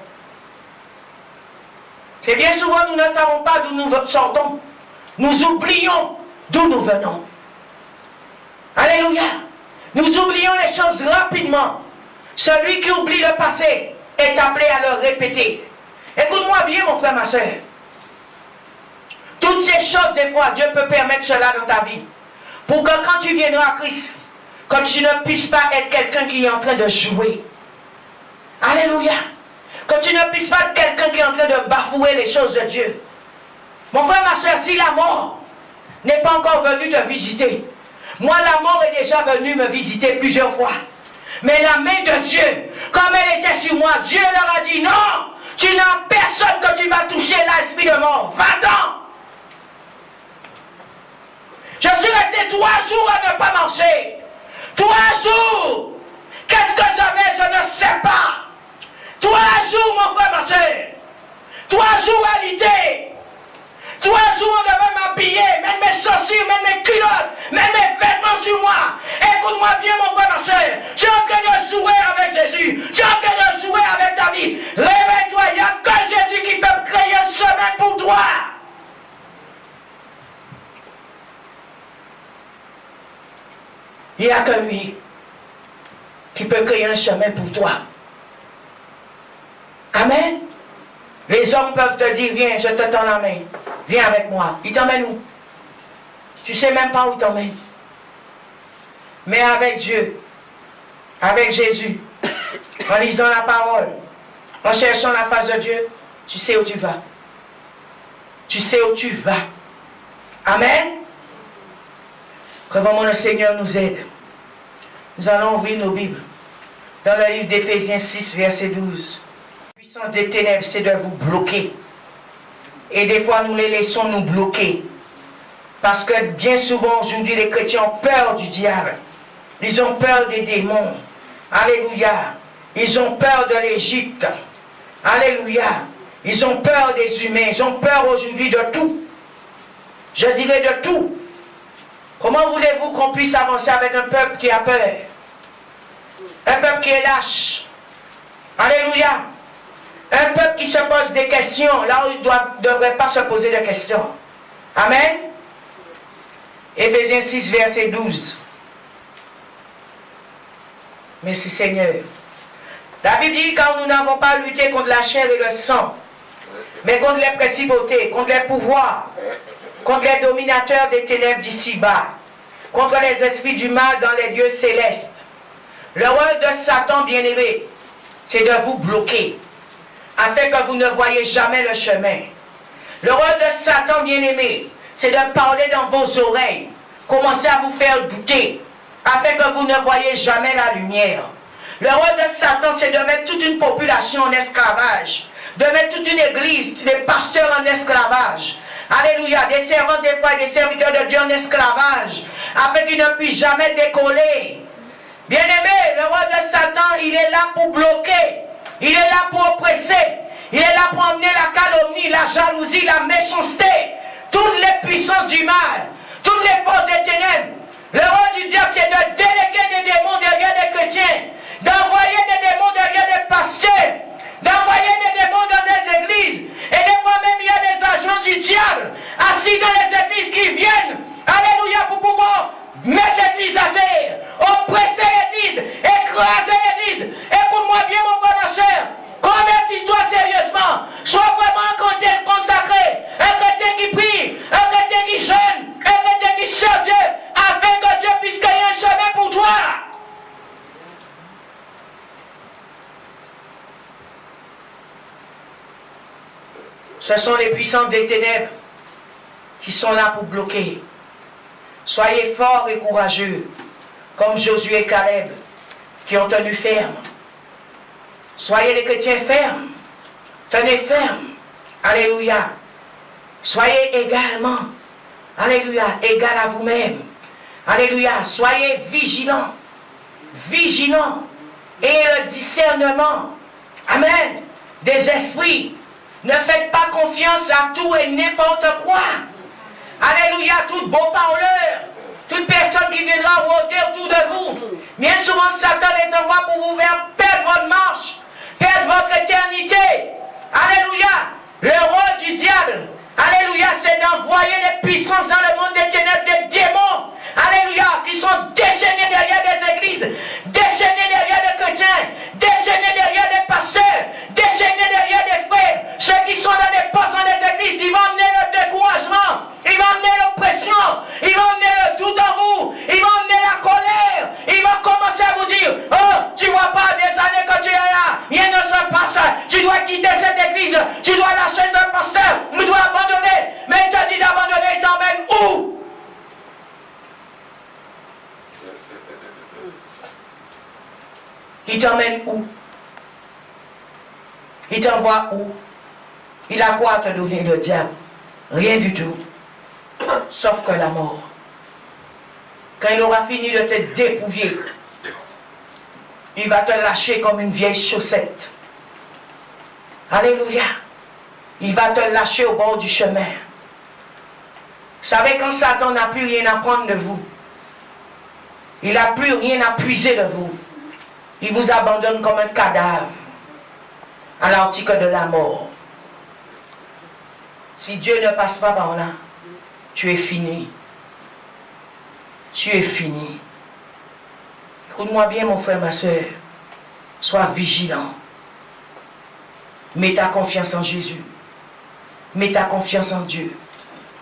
A: Et bien souvent, nous ne savons pas d'où nous sortons. Nous oublions d'où nous venons. Alléluia. Nous oublions les choses rapidement. Celui qui oublie le passé est appelé à le répéter. Écoute-moi bien, mon frère, ma soeur. Toutes ces choses, des fois, Dieu peut permettre cela dans ta vie. Pour que quand tu viendras à Christ, que tu ne puisses pas être quelqu'un qui est en train de jouer. Alléluia. Que tu ne puisses pas être quelqu'un qui est en train de bafouer les choses de Dieu. Mon frère, ma soeur, si la mort n'est pas encore venue te visiter, moi, la mort est déjà venue me visiter plusieurs fois. Mais la main de Dieu, comme elle était sur moi, Dieu leur a dit, non, tu n'as personne que tu vas toucher, l'esprit de mort. Va-t'en. Je suis resté 3 jours à ne pas marcher. 3 jours. Qu'est-ce que j'avais? Je ne sais pas. 3 jours, mon frère, ma soeur. 3 jours à l'idée. 3 jours, on devait m'habiller, mettre mes chaussures, mettre mes culottes, mettre mes vêtements sur moi. Écoute-moi bien, mon frère, ma soeur. Tu es en train de jouer avec Jésus. Tu es en train de jouer avec ta vie. Réveille-toi, il n'y a que Jésus qui peut créer un chemin pour toi. Il n'y a que lui qui peut créer un chemin pour toi. Amen. Les hommes peuvent te dire, viens, je te tends la main. Viens avec moi. Il t'emmène où? Tu ne sais même pas où il t'emmène. Mais avec Dieu, avec Jésus, en lisant la parole, en cherchant la face de Dieu, tu sais où tu vas. Tu sais où tu vas. Amen. Que vraiment le Seigneur nous aide. Nous allons ouvrir nos Bibles. Dans le livre d'Éphésiens 6, verset 12. La puissance des ténèbres, c'est de vous bloquer. Et des fois, nous les laissons nous bloquer. Parce que bien souvent, aujourd'hui, les chrétiens ont peur du diable. Ils ont peur des démons. Alléluia. Ils ont peur de l'Égypte. Alléluia. Ils ont peur des humains. Ils ont peur aujourd'hui de tout. Je dirais de tout. Comment voulez-vous qu'on puisse avancer avec un peuple qui a peur? Un peuple qui est lâche. Alléluia. Un peuple qui se pose des questions là où il ne devrait pas se poser de questions. Amen. Éphésiens 6, verset 12. Merci Seigneur. La Bible dit, car nous n'avons pas lutté contre la chair et le sang, mais contre les principautés, contre les pouvoirs, contre les dominateurs des ténèbres d'ici-bas, contre les esprits du mal dans les lieux célestes. Le rôle de Satan, bien-aimé, c'est de vous bloquer, afin que vous ne voyez jamais le chemin. Le rôle de Satan, bien-aimé, c'est de parler dans vos oreilles, commencer à vous faire douter, afin que vous ne voyez jamais la lumière. Le rôle de Satan, c'est de mettre toute une population en esclavage, de mettre toute une église, des pasteurs en esclavage. Alléluia, des servants des fois, des serviteurs de Dieu en esclavage, afin qu'ils ne puissent jamais décoller. Bien-aimé, le roi de Satan, il est là pour bloquer, il est là pour oppresser, il est là pour emmener la calomnie, la jalousie, la méchanceté, toutes les puissances du mal, toutes les forces des ténèbres. Le rôle du diable, c'est de déléguer des démons derrière des chrétiens, d'envoyer des démons derrière des pasteurs, d'envoyer des démons dans des églises. Et des fois-même, il y a des agents du diable assis dans les églises qui viennent, alléluia, pour pouvoir mettre l'église à terre, oppresser l'église, écraser l'église. Écoute-moi bien, mon frère, ma soeur. Convertis-toi sérieusement. Sois vraiment un chrétien consacré, un chrétien qui prie, un chrétien qui jeûne, un chrétien qui cherche Dieu, afin que Dieu puisse créer un chemin pour toi. Ce sont les puissants des ténèbres qui sont là pour bloquer. Soyez forts et courageux, comme Josué et Caleb, qui ont tenu ferme. Soyez les chrétiens fermes. Tenez ferme. Alléluia. Soyez également, alléluia, égal à vous-même. Alléluia. Soyez vigilants. Vigilants. Et le discernement. Amen. Des esprits. Ne faites pas confiance à tout et n'importe quoi. Alléluia. Tout beau parleur. Toute personne qui viendra rôder autour de vous. Bien souvent, Satan les envoie pour vous faire perdre votre marche. Perdre votre éternité. Alléluia. Le rôle du diable, alléluia, c'est d'envoyer des puissances dans le monde des ténèbres, des démons, alléluia, qui sont déchaînés derrière des églises, déchaînés derrière des chrétiens, déchaînés derrière des pasteurs, déchaînés derrière des frères. Ceux qui sont dans des postes dans des églises, ils vont emmener le découragement, ils vont emmener l'oppression, ils vont emmener le doute en vous, ils vont emmener la colère, ils vont commencer à vous dire, oh, tu vois pas des années que tu es là, rien ne se passe, tu dois quitter cette église, tu dois lâcher ce pasteur, tu dois abandonner, mais il te dit d'abandonner, il t'emmène où? Il t'emmène où? Il t'envoie où? Il a quoi à te donner, le diable? Rien du tout. Sauf que la mort. Quand il aura fini de te dépouiller, il va te lâcher comme une vieille chaussette. Alléluia. Il va te lâcher au bord du chemin. Vous savez, quand Satan n'a plus rien à prendre de vous, il n'a plus rien à puiser de vous, il vous abandonne comme un cadavre à l'article de la mort. Si Dieu ne passe pas par là, tu es fini. Tu es fini. Écoute-moi bien, mon frère, ma soeur. Sois vigilant. Mets ta confiance en Jésus. Mets ta confiance en Dieu.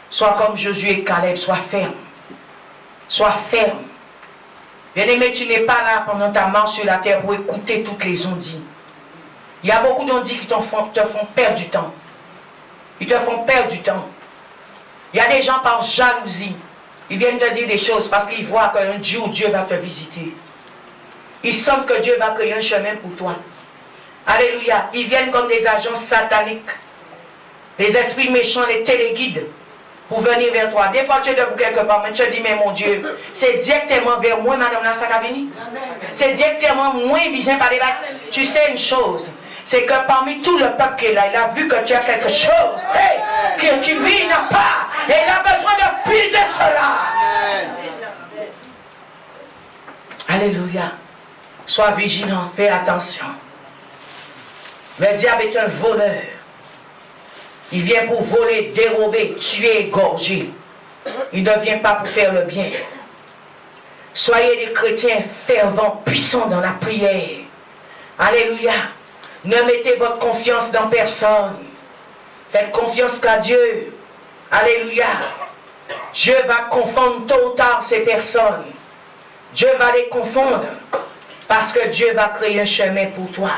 A: Sois comme Josué et Caleb, sois ferme. Sois ferme. Bien-aimé, tu n'es pas là pendant ta marche sur la terre pour écouter toutes les ondits. Il y a beaucoup d'ondits qui te font perdre du temps. Ils te font perdre du temps. Il y a des gens par jalousie. Ils viennent te dire des choses parce qu'ils voient qu'un jour Dieu va te visiter. Ils sentent que Dieu va créer un chemin pour toi. Alléluia. Ils viennent comme des agents sataniques. Les esprits méchants, les téléguides pour venir vers toi. Des fois tu es debout quelque part, mais tu te dis, mais mon Dieu, c'est directement vers moi, madame la Sakavini. C'est directement moi, besoin par les bacs. Tu sais une chose, c'est que parmi tout le peuple qui est là, il a vu que tu as quelque chose, hey, que lui n'a pas. Et il a besoin de puiser cela. Alléluia. Sois vigilant, fais attention. Le diable est un voleur. Il vient pour voler, dérober, tuer, égorger. Il ne vient pas pour faire le bien. Soyez des chrétiens fervents, puissants dans la prière. Alléluia. Ne mettez votre confiance dans personne. Faites confiance qu'à Dieu. Alléluia. Dieu va confondre tôt ou tard ces personnes. Dieu va les confondre. Parce que Dieu va créer un chemin pour toi.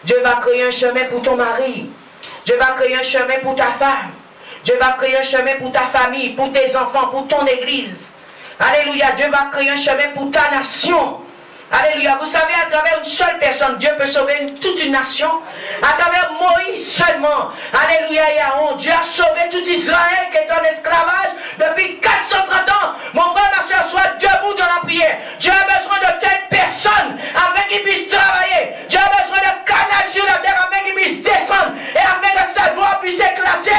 A: Dieu va créer un chemin pour ton mari. Dieu va créer un chemin pour ta femme. Dieu va créer un chemin pour ta famille, pour tes enfants, pour ton église. Alléluia. Dieu va créer un chemin pour ta nation. Alléluia. Vous savez, à travers une seule personne, Dieu peut sauver toute une nation. À travers Moïse seulement. Alléluia et Aaron. Dieu a sauvé tout Israël qui est en esclavage depuis 430 ans. Mon frère, ma soeur, sois debout dans la prière. Dieu a besoin de telles personnes afin qu'ils puissent travailler. Dieu a besoin de canaux sur la terre afin qu'ils puissent descendre et afin que sa gloire puisse éclater.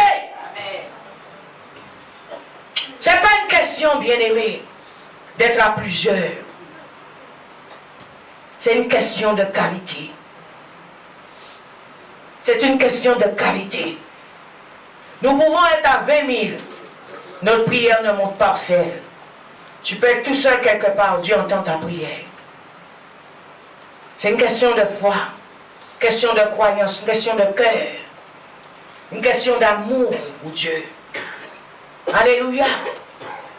A: Ce n'est pas une question, bien-aimé, d'être à plusieurs. C'est une question de qualité. C'est une question de qualité. Nous pouvons être à 20 000. Notre prière ne monte pas au ciel. Tu peux être tout seul quelque part, Dieu entend ta prière. C'est une question de foi, une question de croyance, une question de cœur, une question d'amour pour Dieu. Alléluia.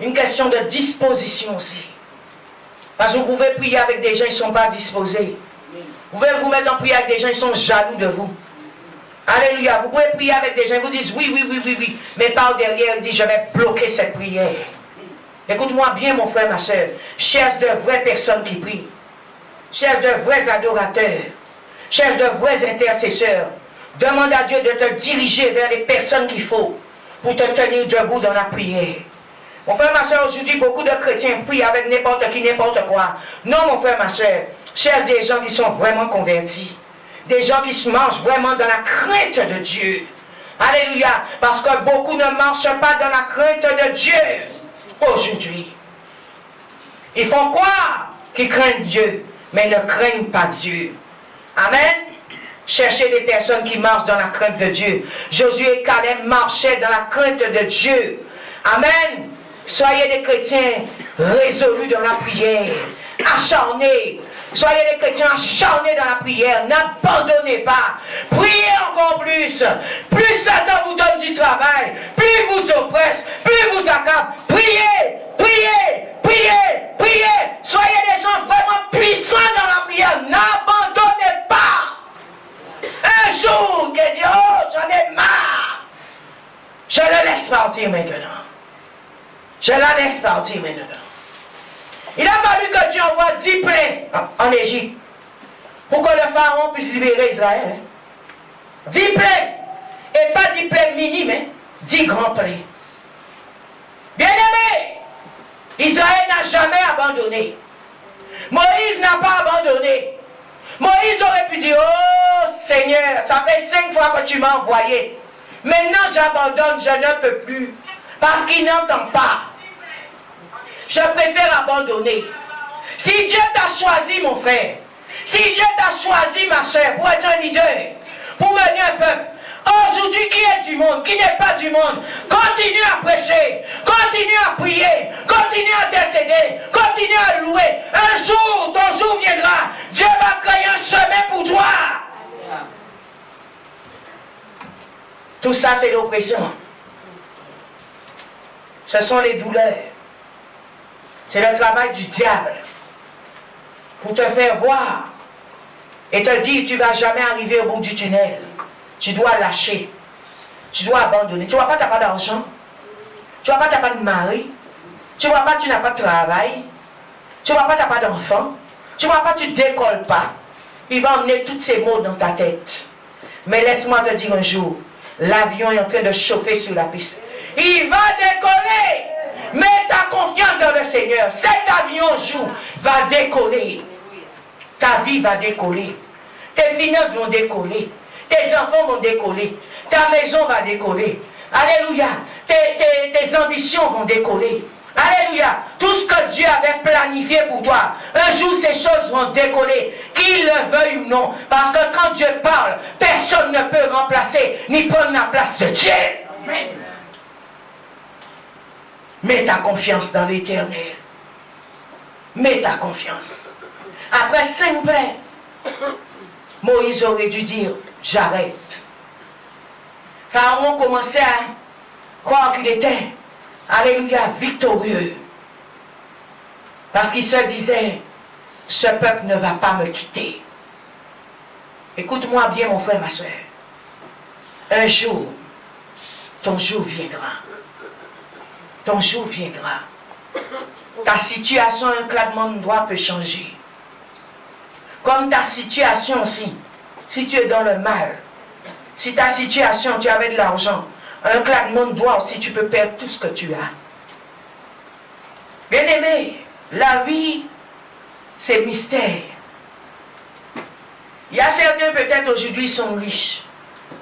A: Une question de disposition aussi. Parce que vous pouvez prier avec des gens qui ne sont pas disposés. Vous pouvez vous mettre en prière avec des gens qui sont jaloux de vous. Alléluia. Vous pouvez prier avec des gens qui vous disent oui. Mais par derrière, il dit je vais bloquer cette prière. Écoute-moi bien, mon frère, ma soeur. Cherche de vraies personnes qui prient. Cherche de vrais adorateurs. Cherche de vrais intercesseurs. Demande à Dieu de te diriger vers les personnes qu'il faut pour te tenir debout dans la prière. Mon frère, ma soeur, aujourd'hui, beaucoup de chrétiens prient avec n'importe qui, n'importe quoi. Non, mon frère, ma soeur. Cherche des gens qui sont vraiment convertis. Des gens qui se mangent vraiment dans la crainte de Dieu. Alléluia. Parce que beaucoup ne marchent pas dans la crainte de Dieu aujourd'hui. Ils font croire qu'ils craignent Dieu, mais ne craignent pas Dieu. Amen. Cherchez des personnes qui marchent dans la crainte de Dieu. Josué et Caleb marchaient dans la crainte de Dieu. Amen. Soyez des chrétiens résolus dans la prière, acharnés. Soyez des chrétiens acharnés dans la prière. N'abandonnez pas. Priez encore plus. Plus Satan vous donne du travail, plus il vous oppresse, plus il vous accable. Priez, priez, priez, priez. Soyez des gens vraiment puissants dans la prière. N'abandonnez pas. Un jour, que dit, oh, j'en ai marre. Je le laisse partir maintenant. Je la laisse partir maintenant. Il a fallu que Dieu envoie 10 plaies en Égypte pour que le pharaon puisse libérer Israël. 10 plaies. Et pas 10 plaies minimes, hein? 10 grands plaies. Bien-aimé, Israël n'a jamais abandonné. Moïse n'a pas abandonné. Moïse aurait pu dire, oh Seigneur, ça fait 5 fois que tu m'as envoyé. Maintenant j'abandonne, je ne peux plus. Parce qu'il n'entend pas. Je préfère abandonner. Si Dieu t'a choisi, mon frère, si Dieu t'a choisi, ma soeur, pour être un leader, pour mener un peuple, aujourd'hui, qui est du monde, qui n'est pas du monde, continue à prêcher, continue à prier, continue à intercéder, continue à louer. Un jour, ton jour viendra. Dieu va créer un chemin pour toi. Tout ça, c'est l'oppression. Ce sont les douleurs. C'est le travail du diable pour te faire voir et te dire tu ne vas jamais arriver au bout du tunnel. Tu dois lâcher. Tu dois abandonner. Tu ne vois pas, tu n'as pas d'argent. Tu ne vois pas, tu n'as pas de mari. Tu ne vois pas, tu n'as pas de travail. Tu ne vois pas, tu n'as pas d'enfant. Tu ne vois pas, tu ne décolles pas. Il va emmener tous ces mots dans ta tête. Mais laisse-moi te dire un jour, l'avion est en train de chauffer sur la piste. Il va décoller. Mets ta confiance dans le Seigneur. Cet avion jour va décoller. Ta vie va décoller. Tes finances vont décoller. Tes enfants vont décoller. Ta maison va décoller. Alléluia. Tes ambitions vont décoller. Alléluia. Tout ce que Dieu avait planifié pour toi, un jour ces choses vont décoller. Qu'il le veuille ou non. Parce que quand Dieu parle, personne ne peut remplacer ni prendre la place de Dieu. Amen. Mets ta confiance dans l'Éternel. Mets ta confiance. Après 5 plaies, Moïse aurait dû dire, j'arrête. Pharaon commençait à croire qu'il était, alléluia, victorieux. Parce qu'il se disait, ce peuple ne va pas me quitter. Écoute-moi bien, mon frère, ma soeur. Un jour, ton jour viendra. Ton jour viendra. Ta situation, un claquement de doigts peut changer. Comme ta situation aussi, si tu es dans le mal, si ta situation, tu avais de l'argent, un claquement de doigts aussi, tu peux perdre tout ce que tu as. Bien-aimé, la vie, c'est mystère. Il y a certains, peut-être aujourd'hui, sont riches,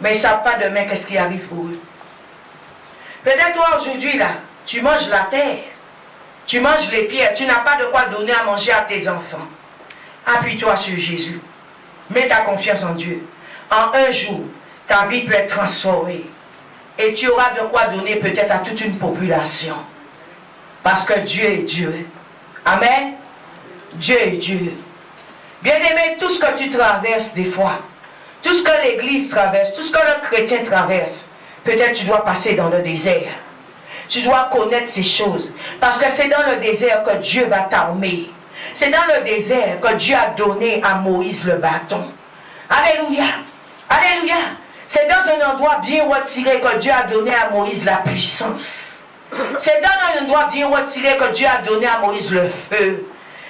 A: mais ils ne savent pas demain qu'est-ce qui arrive pour eux. Peut-être toi, aujourd'hui, là, tu manges la terre, tu manges les pierres, tu n'as pas de quoi donner à manger à tes enfants. Appuie-toi sur Jésus. Mets ta confiance en Dieu. En un jour, ta vie peut être transformée. Et tu auras de quoi donner peut-être à toute une population. Parce que Dieu est Dieu. Amen. Dieu est Dieu. Bien-aimé, tout ce que tu traverses des fois, tout ce que l'Église traverse, tout ce que le chrétien traverse, peut-être tu dois passer dans le désert. Tu dois connaître ces choses. Parce que c'est dans le désert que Dieu va t'armer. C'est dans le désert que Dieu a donné à Moïse le bâton. Alléluia. Alléluia. C'est dans un endroit bien retiré que Dieu a donné à Moïse la puissance. C'est dans un endroit bien retiré que Dieu a donné à Moïse le feu.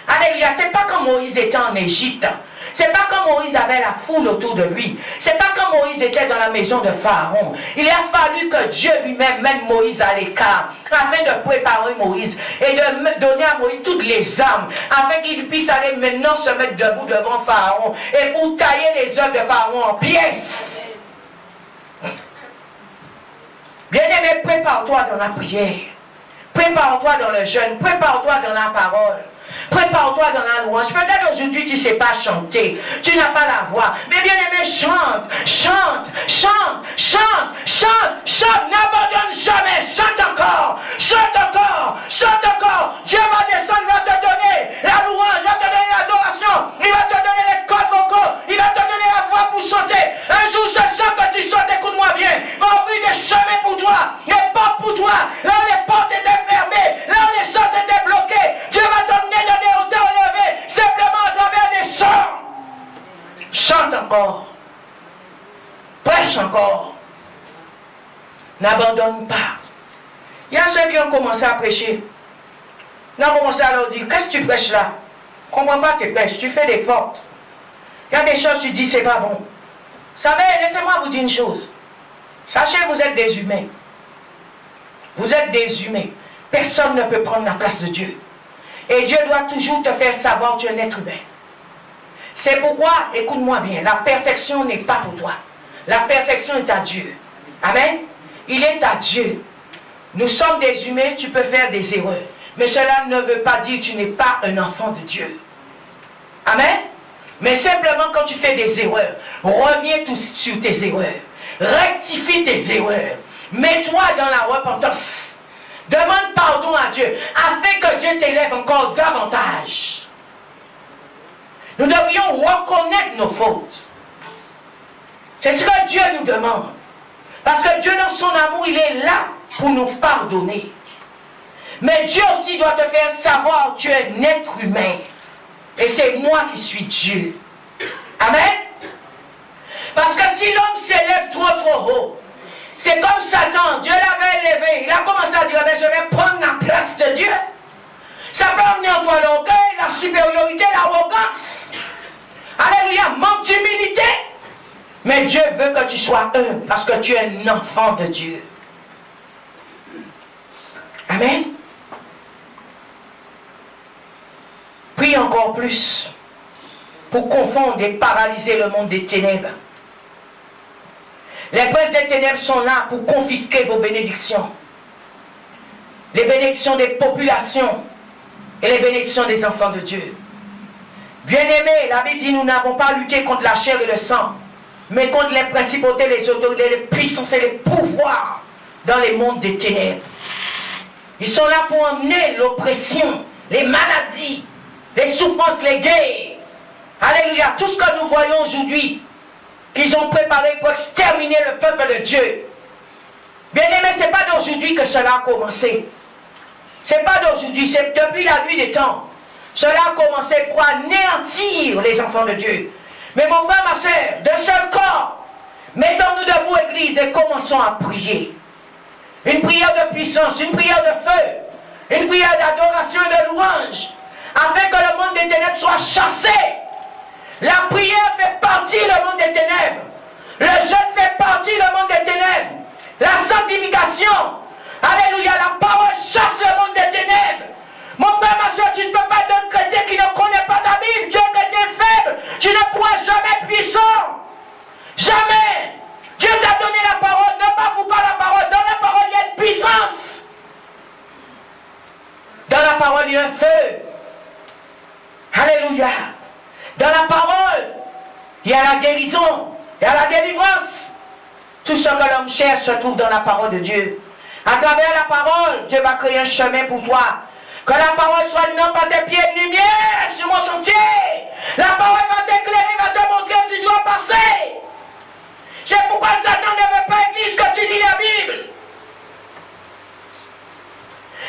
A: Alléluia. C'est pas quand Moïse était en Égypte. C'est pas quand Moïse avait la foule autour de lui. C'est pas quand Moïse était dans la maison de Pharaon. Il a fallu que Dieu lui-même mène Moïse à l'écart afin de préparer Moïse et de donner à Moïse toutes les armes afin qu'il puisse aller maintenant se mettre debout devant Pharaon et pour tailler les œuvres de Pharaon en pièces. Bien-aimé, prépare-toi dans la prière. Prépare-toi dans le jeûne. Prépare-toi dans la parole. Prépare-toi dans la louange. Peut-être aujourd'hui tu ne sais pas chanter. Tu n'as pas la voix. Mais bien-aimé, chante. Chante. Chante. Chante. Chante. Chante. N'abandonne jamais. Chante encore. Chante encore. Chante encore. Dieu va descendre, il va te donner la louange, il va te donner l'adoration. Il va te donner les cordes vocaux. Il va te donner la voix pour chanter. Un jour, ce chant que tu chantes, écoute-moi bien, va ouvrir des chemins pour toi. Des portes pour toi. Là où les portes étaient fermées. Là où les choses étaient bloquées. Dieu va t'emmener dans des hauteurs élevées. Simplement à travers des chants. Chante encore. Prêche encore. N'abandonne pas. Il y a ceux qui ont commencé à prêcher. Ils ont commencé à leur dire, qu'est-ce que tu prêches là? Je ne comprends pas tes prêches, tu fais des fautes. Il y a des choses, tu dis, c'est pas bon. Vous savez, laissez-moi vous dire une chose. Sachez, vous êtes des humains. Vous êtes des humains. Personne ne peut prendre la place de Dieu. Et Dieu doit toujours te faire savoir que tu es un être humain. C'est pourquoi, écoute-moi bien, la perfection n'est pas pour toi. La perfection est à Dieu. Amen. Il est à Dieu. Nous sommes des humains, tu peux faire des erreurs. Mais cela ne veut pas dire que tu n'es pas un enfant de Dieu. Amen. Mais simplement quand tu fais des erreurs, reviens sur tes erreurs. Rectifie tes erreurs. Mets-toi dans la repentance. Demande pardon à Dieu, afin que Dieu t'élève encore davantage. Nous devrions reconnaître nos fautes. C'est ce que Dieu nous demande. Parce que Dieu, dans son amour, il est là pour nous pardonner. Mais Dieu aussi doit te faire savoir que tu es un être humain. Et c'est moi qui suis Dieu. Amen. Parce que si l'homme s'élève trop haut, c'est comme Satan. Dieu l'avait élevé. Il a commencé à dire, je vais prendre la place de Dieu. Ça peut amener en toi l'orgueil, la supériorité, l'arrogance. Alléluia, manque d'humilité. Mais Dieu veut que tu sois humble parce que tu es un enfant de Dieu. Amen. Prie encore plus pour confondre et paralyser le monde des ténèbres. Les princes des ténèbres sont là pour confisquer vos bénédictions. Les bénédictions des populations et les bénédictions des enfants de Dieu. Bien-aimés, la Bible dit nous n'avons pas lutté contre la chair et le sang, mais contre les principautés, les autorités, les puissances et les pouvoirs dans les mondes des ténèbres. Ils sont là pour emmener l'oppression, les maladies, les souffrances, les guerres. Alléluia, tout ce que nous voyons aujourd'hui, qu'ils ont préparé pour exterminer le peuple de Dieu. Bien-aimés, ce n'est pas d'aujourd'hui que cela a commencé. Ce n'est pas d'aujourd'hui, c'est depuis la nuit des temps. Cela a commencé pour anéantir les enfants de Dieu. Mais mon frère, ma soeur, d'un seul corps, mettons-nous debout, Église, et commençons à prier. Une prière de puissance, une prière de feu, une prière d'adoration et de louange, afin que le monde des ténèbres soit chassé. La prière fait partie du monde des ténèbres. Le jeûne fait partie du monde des ténèbres. La sanctification, alléluia, la parole chasse le monde des ténèbres. Mon frère, ma soeur, tu ne peux pas être un chrétien qui ne connaît pas ta Bible. Tu es un chrétien faible. Tu ne pourras jamais puissant. Jamais. Dieu t'a donné la parole. Ne bafoue pas la parole. Dans la parole, il y a une puissance. Dans la parole, il y a un feu. Alléluia. Dans la parole, il y a la guérison. Il y a la délivrance. Tout ce que l'homme cherche se trouve dans la parole de Dieu. À travers la parole, Dieu va créer un chemin pour toi. Que la parole soit non pas tes pieds de lumière sur mon sentier. La parole va t'éclairer, va te montrer où tu dois passer. C'est pourquoi Satan ne veut pas, Église, que tu lis la Bible.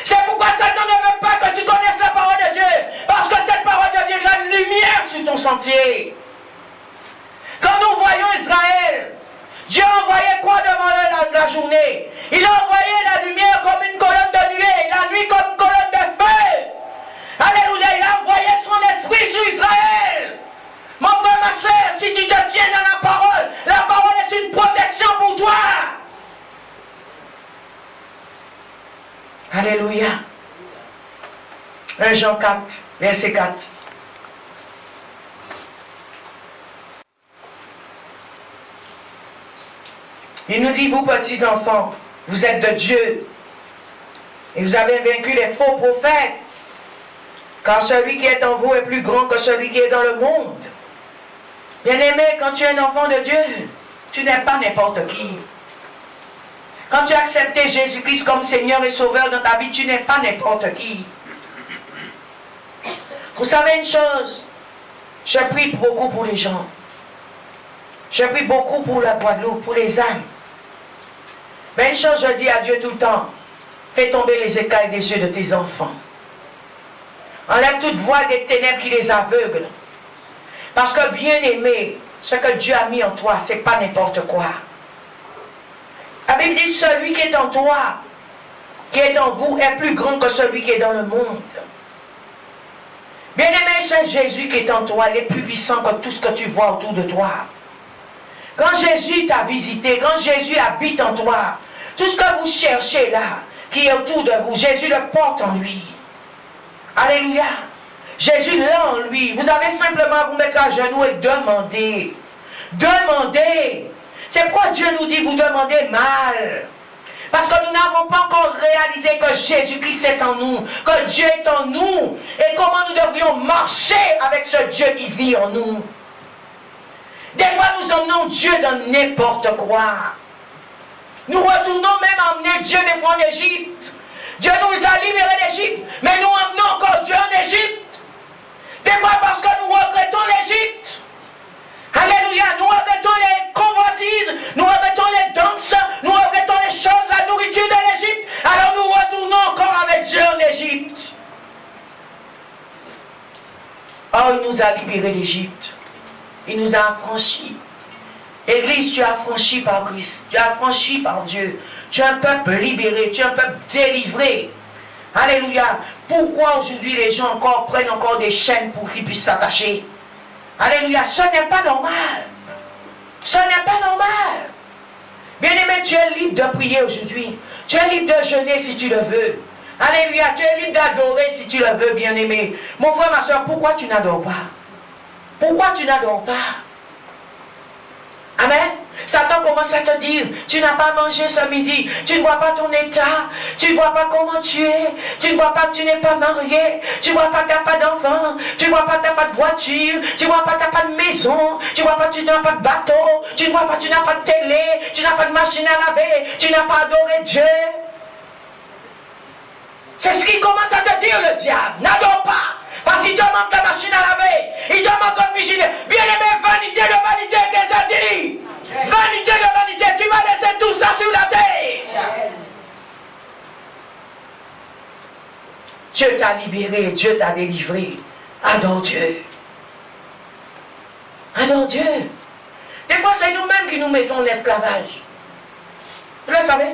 A: C'est pourquoi Satan ne veut pas que tu connaisses la parole de Dieu. Parce que cette parole deviendra une lumière sur ton sentier. Quand nous voyons Israël, Dieu a envoyé quoi devant la journée? Il a envoyé la lumière comme une colonne de nuée, la nuit comme une colonne de feu. Alléluia, il a envoyé son esprit sur Israël. Mon frère, ma soeur, si tu te tiens dans la parole est une protection pour toi. Alléluia. 1 Jean 4, verset 4. Il nous dit, vous petits enfants, vous êtes de Dieu. Et vous avez vaincu les faux prophètes. Car celui qui est en vous est plus grand que celui qui est dans le monde. Bien-aimé, quand tu es un enfant de Dieu, tu n'es pas n'importe qui. Quand tu as accepté Jésus-Christ comme Seigneur et Sauveur dans ta vie, tu n'es pas n'importe qui. Vous savez une chose, je prie beaucoup pour les gens. Je prie beaucoup pour la Guadeloupe, pour les âmes. Mais une chose, je dis à Dieu tout le temps, fais tomber les écailles des yeux de tes enfants. Enlève toute voile des ténèbres qui les aveuglent. Parce que bien aimé, ce que Dieu a mis en toi, ce n'est pas n'importe quoi. La Bible dit, celui qui est en toi, qui est en vous, est plus grand que celui qui est dans le monde. Bien aimé, c'est Jésus qui est en toi, il est plus puissant que tout ce que tu vois autour de toi. Quand Jésus t'a visité, quand Jésus habite en toi, tout ce que vous cherchez là, qui est autour de vous, Jésus le porte en lui. Alléluia. Jésus l'a en lui. Vous avez simplement à vous mettre à genoux et demander. Demandez. C'est pourquoi Dieu nous dit, vous demandez mal. Parce que nous n'avons pas encore réalisé que Jésus-Christ est en nous, que Dieu est en nous, et comment nous devrions marcher avec ce Dieu qui vit en nous. Des fois, nous emmenons Dieu dans n'importe quoi. Nous retournons même à emmener Dieu des fois en Égypte. Dieu nous a libérés d'Égypte, mais nous emmenons encore Dieu en Égypte. Des fois parce que nous regrettons l'Égypte. Alléluia, nous regrettons les convoitises, nous regrettons les danses, nous regrettons les choses, la nourriture de l'Égypte. Alors nous retournons encore avec Dieu en Égypte. Oh, il nous a libérés d'Égypte. Il nous a affranchis. Église, tu es affranchi par Christ. Tu es affranchi par Dieu. Tu es un peuple libéré. Tu es un peuple délivré. Alléluia. Pourquoi aujourd'hui les gens prennent encore des chaînes pour qu'ils puissent s'attacher? Alléluia. Ce n'est pas normal. Ce n'est pas normal. Bien-aimé, tu es libre de prier aujourd'hui. Tu es libre de jeûner si tu le veux. Alléluia. Tu es libre d'adorer si tu le veux, bien-aimé. Mon frère, ma soeur, pourquoi tu n'adores pas? Pourquoi tu n'adores pas? Amen. Satan commence à te dire, tu n'as pas mangé ce midi, tu ne vois pas ton état, tu ne vois pas comment tu es, tu ne vois pas que tu n'es pas marié, tu ne vois pas que tu n'as pas d'enfant, tu ne vois pas que tu n'as pas de voiture, tu ne vois pas que tu n'as pas de maison, tu ne vois pas que tu n'as pas de bateau, tu ne vois pas que tu n'as pas de télé, tu n'as pas de machine à laver, tu n'as pas adoré Dieu. C'est ce qu'il commence à te dire le diable. N'adore pas. Parce qu'il te manque la machine à laver. Il te manque une vigile. Bien aimé, vanité de vanité, qu'est-ce a dit? Vanité de vanité, tu vas laisser tout ça sur la terre. Dieu t'a libéré, Dieu t'a délivré. Adore Dieu. Adore Dieu. Des fois, c'est nous-mêmes qui nous mettons en esclavage. Vous le savez?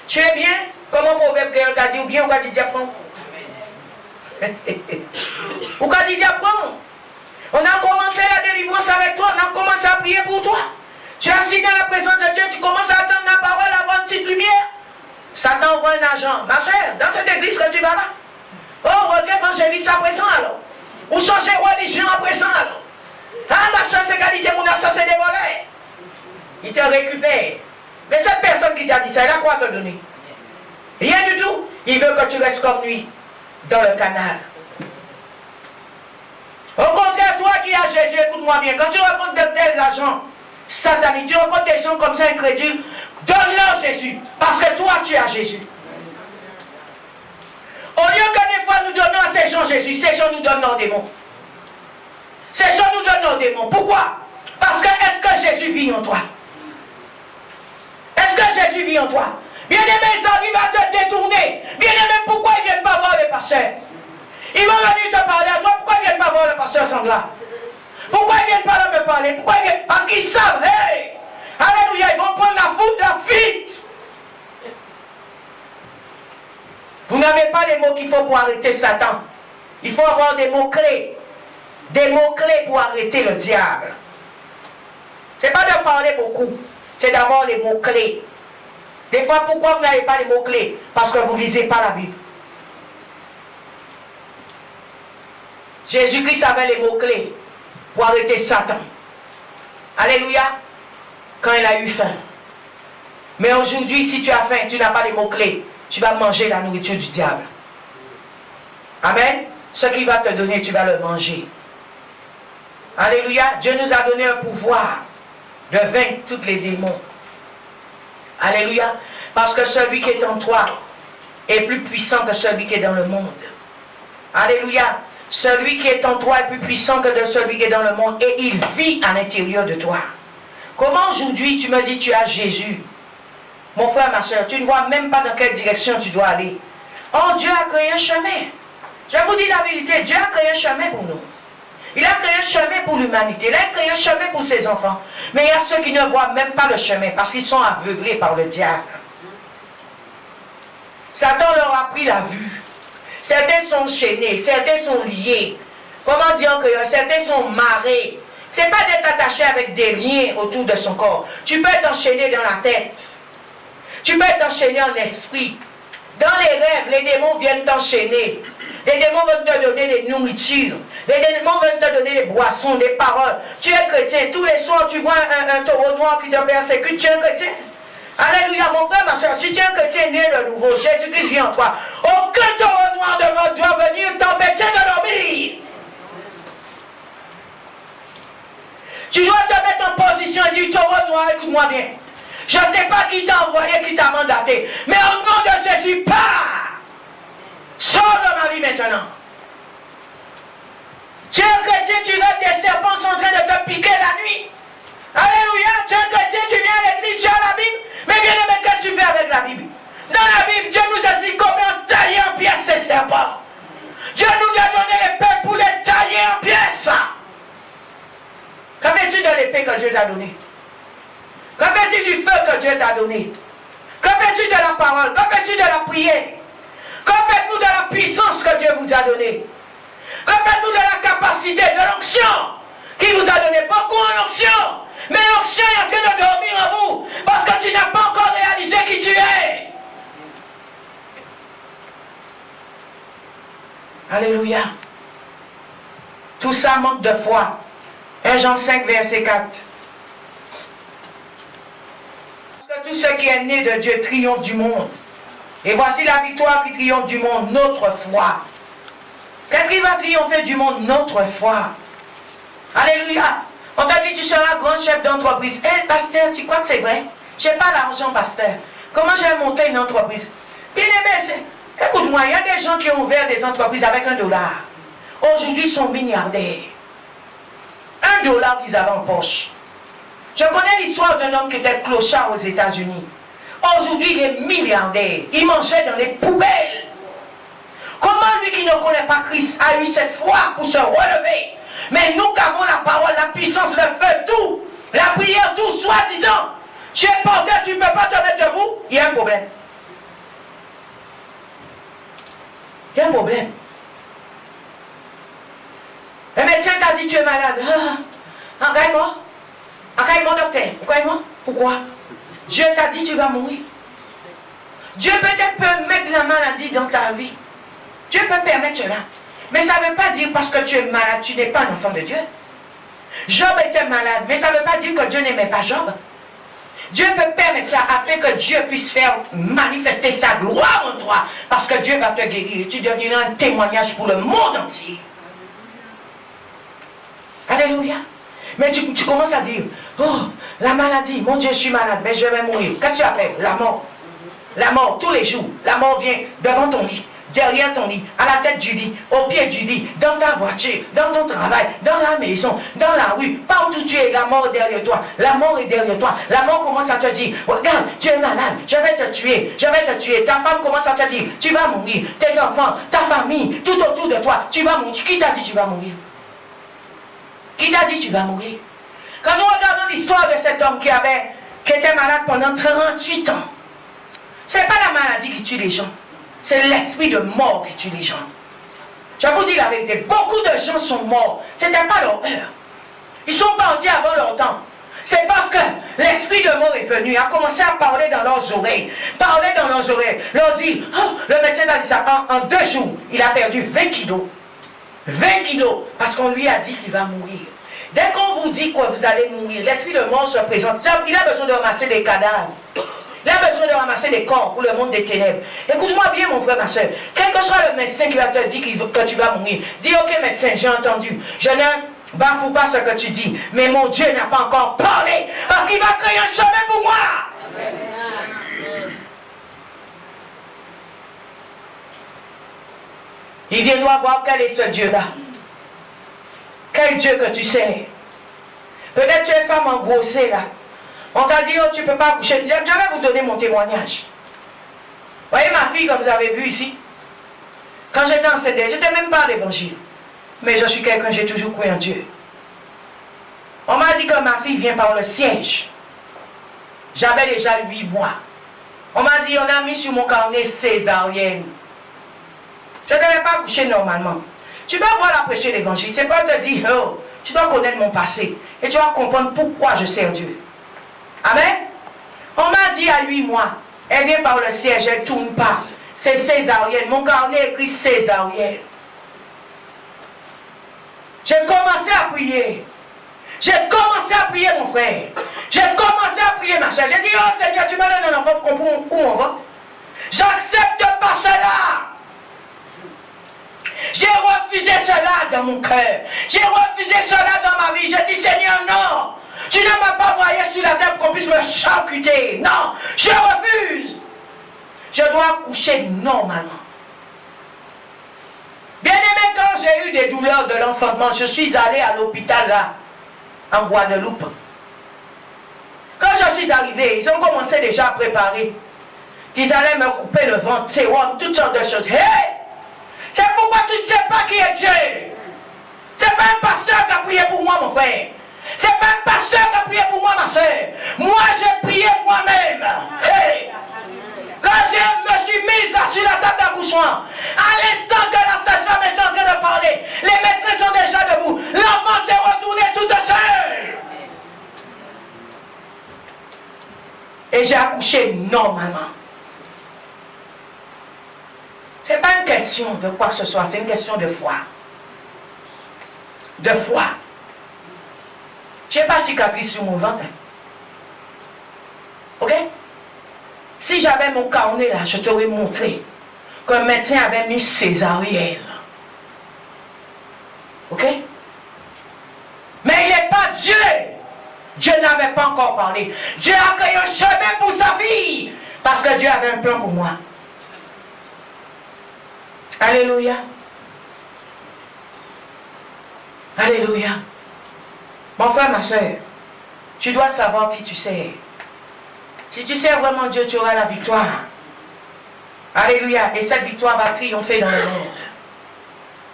A: Tu es bien? Comment mon proverbe créole t'a dit, ou bien on va dire apprends. Ou qu'a dit apprends. On a commencé la délivrance avec toi, on a commencé à prier pour toi. Tu as assis dans la présence de Dieu, tu commences à attendre la parole, à avoir une petite lumière. Satan envoie un agent. Ma soeur, dans cette église que tu vas là. Oh, regarde évangéliste à présent alors. Ou changer religion à présent alors. Ah, ma soeur, c'est qualité, mon assassin, c'est des volets. Il te récupère. Mais cette personne qui t'a dit ça, elle a quoi te donner? Rien du tout. Il veut que tu restes comme lui, dans le canal. Au contraire, toi qui as Jésus, écoute-moi bien, quand tu rencontres de tels agents, sataniques. Tu rencontres des gens comme ça incrédules, donne-leur Jésus, parce que toi tu as Jésus. Au lieu que des fois nous donnons à ces gens Jésus, ces gens nous donnent leurs démons. Ces gens nous donnent leurs démons. Pourquoi? Parce que est-ce que Jésus vit en toi? Est-ce que Jésus vit en toi? Bien-aimé, ça arrive à te détourner. Bien-aimé, pourquoi ils ne viennent pas voir le pasteur? Ils vont venir te parler à toi. Pourquoi ils ne viennent pas voir le pasteur Sangla? Pourquoi ils ne viennent pas là me parler? Pourquoi ils viennent? Parce qu'ils savent, hey! Alléluia, ils vont prendre la foudre, la fuite. Vous n'avez pas les mots qu'il faut pour arrêter Satan. Il faut avoir des mots-clés. Des mots-clés pour arrêter le diable. Ce n'est pas de parler beaucoup, c'est d'avoir les mots-clés. Des fois, pourquoi vous n'avez pas les mots-clés? Parce que vous ne lisez pas la Bible. Jésus-Christ avait les mots-clés pour arrêter Satan. Alléluia. Quand il a eu faim. Mais aujourd'hui, si tu as faim, tu n'as pas les mots-clés, tu vas manger la nourriture du diable. Amen. Ce qu'il va te donner, tu vas le manger. Alléluia. Dieu nous a donné un pouvoir de vaincre tous les démons. Alléluia. Parce que celui qui est en toi est plus puissant que celui qui est dans le monde. Alléluia. Celui qui est en toi est plus puissant que de celui qui est dans le monde. Et il vit à l'intérieur de toi. Comment aujourd'hui tu me dis tu as Jésus? Mon frère, ma soeur, tu ne vois même pas dans quelle direction tu dois aller. Oh, Dieu a créé un chemin. Je vous dis la vérité, Dieu a créé un chemin pour nous. Il a créé un chemin pour l'humanité. Il a créé un chemin pour ses enfants. Mais il y a ceux qui ne voient même pas le chemin parce qu'ils sont aveuglés par le diable. Satan leur a pris la vue. Certains sont chaînés, certains sont liés. Comment dire que certains sont marrés. Ce n'est pas d'être attaché avec des liens autour de son corps. Tu peux être enchaîné dans la tête. Tu peux être enchaîné en esprit. Dans les rêves, les démons viennent t'enchaîner. Les démons veulent te donner des nourritures. Les démons veulent te donner des boissons, des paroles. Tu es chrétien. Tous les soirs, tu vois un taureau noir qui te persécute. Tu es un chrétien. Alléluia, mon frère, ma soeur. Si tu es un chrétien né de nouveau, Jésus-Christ vit en toi. Aucun taureau noir ne doit venir t'empêcher de dormir. Tu dois te mettre en position et dire, taureau noir, écoute-moi bien. Je ne sais pas qui t'a envoyé, qui t'a mandaté. Mais au nom de Jésus, pars! Sors de ma vie maintenant. Tu es un chrétien, tu rêves des serpents sont en train de te piquer la nuit. Alléluia, tu es un chrétien, tu viens à l'église, tu as la Bible. Mais viens de mettre qu'est-ce que tu fais avec la Bible. Dans la Bible, Dieu nous explique comment tailler en pièces ces serpents. Dieu nous a donné l'épée pour les tailler en pièces. Qu'en fais-tu de l'épée que Dieu t'a donnée? Qu'en fais-tu du feu que Dieu t'a donné? Qu'en fais-tu de la parole? Qu'en fais-tu de la prière? Qu'en faites-vous de la puissance que Dieu vous a donnée? Qu'en faites-vous de la capacité, de l'onction qui vous a donné? Beaucoup en onction. Mais l'onction est en train de dormir en vous parce que tu n'as pas encore réalisé qui tu es. Alléluia. Tout ça manque de foi. 1 Jean 5, verset 4. Parce que tout ce qui est né de Dieu triomphe du monde. Et voici la victoire qui triomphe du monde, notre foi. Qu'est-ce qui va triompher du monde? Notre foi. Alléluia. On t'a dit tu seras grand chef d'entreprise. Eh, pasteur, tu crois que c'est vrai? Je n'ai pas l'argent, pasteur. Comment je vais monter une entreprise? Bien aimé, écoute-moi, il y a des gens qui ont ouvert des entreprises avec $1. Aujourd'hui, ils sont milliardaires. $1 qu'ils avaient en poche. Je connais l'histoire d'un homme qui était clochard aux États-Unis. Aujourd'hui, il est milliardaire. Il mangeait dans les poubelles. Comment lui qui ne connaît pas Christ a eu cette foi pour se relever? Mais nous qui avons la parole, la puissance, le feu, tout, la prière, tout, soi-disant, tu es porté, tu ne peux pas te mettre debout, il y a un problème. Il y a un problème. Le médecin t'a dit tu es malade. Engage-moi. Engage-moi, docteur. Engage-moi. Pourquoi? Dieu t'a dit tu vas mourir. Dieu peut-être peut mettre la maladie dans ta vie. Dieu peut permettre cela. Mais ça ne veut pas dire parce que tu es malade, tu n'es pas un enfant de Dieu. Job était malade, mais ça ne veut pas dire que Dieu n'aimait pas Job. Dieu peut permettre ça afin que Dieu puisse faire manifester sa gloire en toi. Parce que Dieu va te guérir. Tu deviendras un témoignage pour le monde entier. Alléluia. Mais tu commences à dire, oh, la maladie, mon Dieu, je suis malade, mais je vais mourir. Qu'est-ce que tu appelles? La mort. La mort, tous les jours. La mort vient devant ton lit, derrière ton lit, à la tête du lit, au pied du lit, dans ta voiture, dans ton travail, dans la maison, dans la rue, partout où tu es, la mort est derrière toi. La mort est derrière toi. La mort commence à te dire, regarde, tu es malade, je vais te tuer, je vais te tuer. Ta femme commence à te dire, tu vas mourir. Tes enfants, ta famille, tout autour de toi, tu vas mourir. Qui t'a dit tu vas mourir? Qui t'a dit tu vas mourir? Quand nous regardons l'histoire de cet homme qui était malade pendant 38 ans, ce n'est pas la maladie qui tue les gens, c'est l'esprit de mort qui tue les gens. Je vous dis la vérité, beaucoup de gens sont morts, ce n'était pas leur heure. Ils sont partis avant leur temps. C'est parce que l'esprit de mort est venu, a commencé à parler dans leurs oreilles, leur dire, oh, le médecin a dit ça, en 2 jours, il a perdu 20 kilos. 20 kilos, parce qu'on lui a dit qu'il va mourir. Dès qu'on vous dit que vous allez mourir, l'esprit de mort se présente. Il a besoin de ramasser des cadavres. Il a besoin de ramasser des corps pour le monde des ténèbres. Écoute-moi bien, mon frère, ma soeur. Quel que soit le médecin qui va te dire que tu vas mourir, dis, ok médecin, j'ai entendu. Je ne bafoue pas ce que tu dis. Mais mon Dieu n'a pas encore parlé. Parce qu'il va créer un chemin pour moi. Il viendra voir quel est ce Dieu-là. Quel Dieu que tu sais. Peut-être tu es femme engrossée là. On t'a dit, oh, tu ne peux pas coucher. Je vais vous donner mon témoignage. Vous voyez ma fille, comme vous avez vu ici. Quand j'étais en CD, je n'étais même pas à l'évangile. Mais je suis quelqu'un, j'ai toujours cru en Dieu. On m'a dit que ma fille vient par le siège. J'avais déjà 8 mois. On m'a dit, on a mis sur mon carnet césarienne. Je ne devais pas coucher normalement. Tu dois voir la prêcher l'évangile. C'est pas te dire, oh, tu dois connaître mon passé. Et tu vas comprendre pourquoi je sers Dieu. Amen. On m'a dit à 8 mois, elle vient par le siège, elle ne tourne pas. C'est césarienne. Mon carnet écrit césarienne. J'ai commencé à prier. J'ai commencé à prier, mon frère. J'ai commencé à prier, ma soeur. J'ai dit, oh Seigneur, tu me donnes un enfant pour mon vote. J'accepte pas cela. J'ai refusé cela dans mon cœur. J'ai refusé cela dans ma vie. J'ai dit, Seigneur, non. Tu ne m'as pas envoyé sur la terre pour qu'on puisse me charcuter. Non, je refuse. Je dois coucher normalement. Bien aimé, quand j'ai eu des douleurs de l'enfantement, je suis allé à l'hôpital là, en Guadeloupe. Quand je suis arrivé, ils ont commencé déjà à préparer. Ils allaient me couper le ventre, sérum, toutes sortes de choses. Hey! C'est pourquoi tu ne sais pas qui est Dieu. C'est pas un pasteur qui a prié pour moi, mon frère. C'est pas un pasteur qui a prié pour moi, ma soeur. Moi, j'ai prié moi-même. Hey! Quand je me suis mise là sur la table d'accouchement, à l'instant que la sage-femme est en train de parler, les médecins sont déjà debout. L'enfant s'est retourné toute seule. Et j'ai accouché normalement. Ce n'est pas une question de quoi que ce soit, c'est une question de foi. De foi. Je n'ai pas cicatrice sur mon ventre. Ok? Si j'avais mon carnet là, je t'aurais montré qu'un médecin avait mis césarienne. Ok? Mais il n'est pas Dieu. Dieu n'avait pas encore parlé. Dieu a créé un chemin pour sa vie. Parce que Dieu avait un plan pour moi. Alléluia. Alléluia. Mon frère, ma soeur, tu dois savoir qui tu sais. Si tu sais vraiment Dieu, tu auras la victoire. Alléluia. Et cette victoire va triompher dans le monde.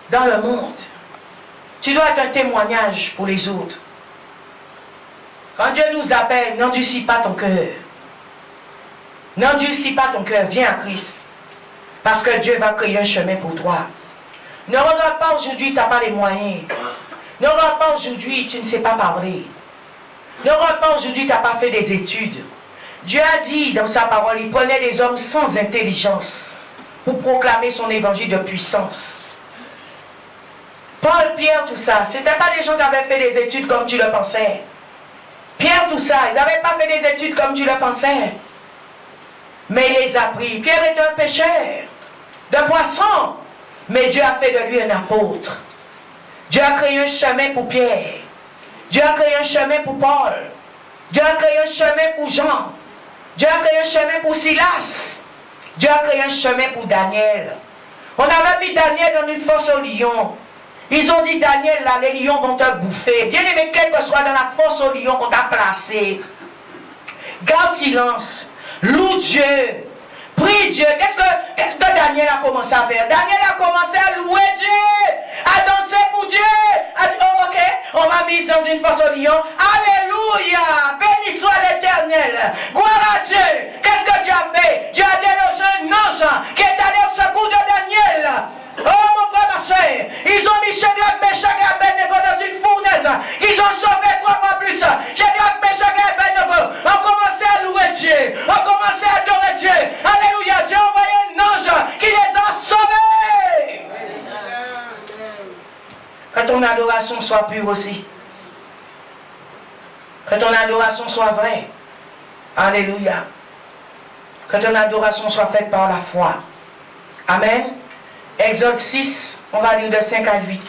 A: Dans le monde. Tu dois être un témoignage pour les autres. Quand Dieu nous appelle, n'endurcis pas ton cœur. N'endurcis pas ton cœur. Viens à Christ. Parce que Dieu va créer un chemin pour toi. Ne regarde pas aujourd'hui, tu n'as pas les moyens. Ne regarde pas aujourd'hui, tu ne sais pas parler. Ne regarde pas aujourd'hui, tu n'as pas fait des études. Dieu a dit dans sa parole, il prenait des hommes sans intelligence pour proclamer son évangile de puissance. Paul, Pierre, tout ça, ce n'était pas des gens qui avaient fait des études comme tu le pensais. Pierre, tout ça, ils n'avaient pas fait des études comme tu le pensais. Mais il les a pris. Pierre était un pêcheur de poissons. Mais Dieu a fait de lui un apôtre. Dieu a créé un chemin pour Pierre. Dieu a créé un chemin pour Paul. Dieu a créé un chemin pour Jean. Dieu a créé un chemin pour Silas. Dieu a créé un chemin pour Daniel. On avait mis Daniel dans une fosse aux lions. Ils ont dit, Daniel, là, les lions vont te bouffer. Bien aimé, quel que soit dans la fosse aux lions qu'on t'a placé, garde silence. Loue Dieu. Prie Dieu. Qu'est-ce que Daniel a commencé à faire? Daniel a commencé à louer Dieu, à danser pour Dieu. À dire, oh, ok, on m'a mis dans une fosse aux lions. Alléluia. Béni soit l'Éternel. Gloire à Dieu. Qu'est-ce que Dieu a fait? Dieu a délogé un ange qui est allé au secours de Daniel. Oh mon frère, ma soeur, ils ont mis Shadrach, Meshach et Abednego dans une fournaise. Ils ont sauvé 3 fois plus. Shadrach, Meshach et Abednego ont commencé à louer Dieu, ont commencé à adorer Dieu. Alléluia, Dieu a envoyé un ange qui les a sauvés. Que ton adoration soit pure aussi. Que ton adoration soit vraie. Alléluia. Que ton adoration soit faite par la foi. Amen. Exode 6, on va lire de 5 à 8.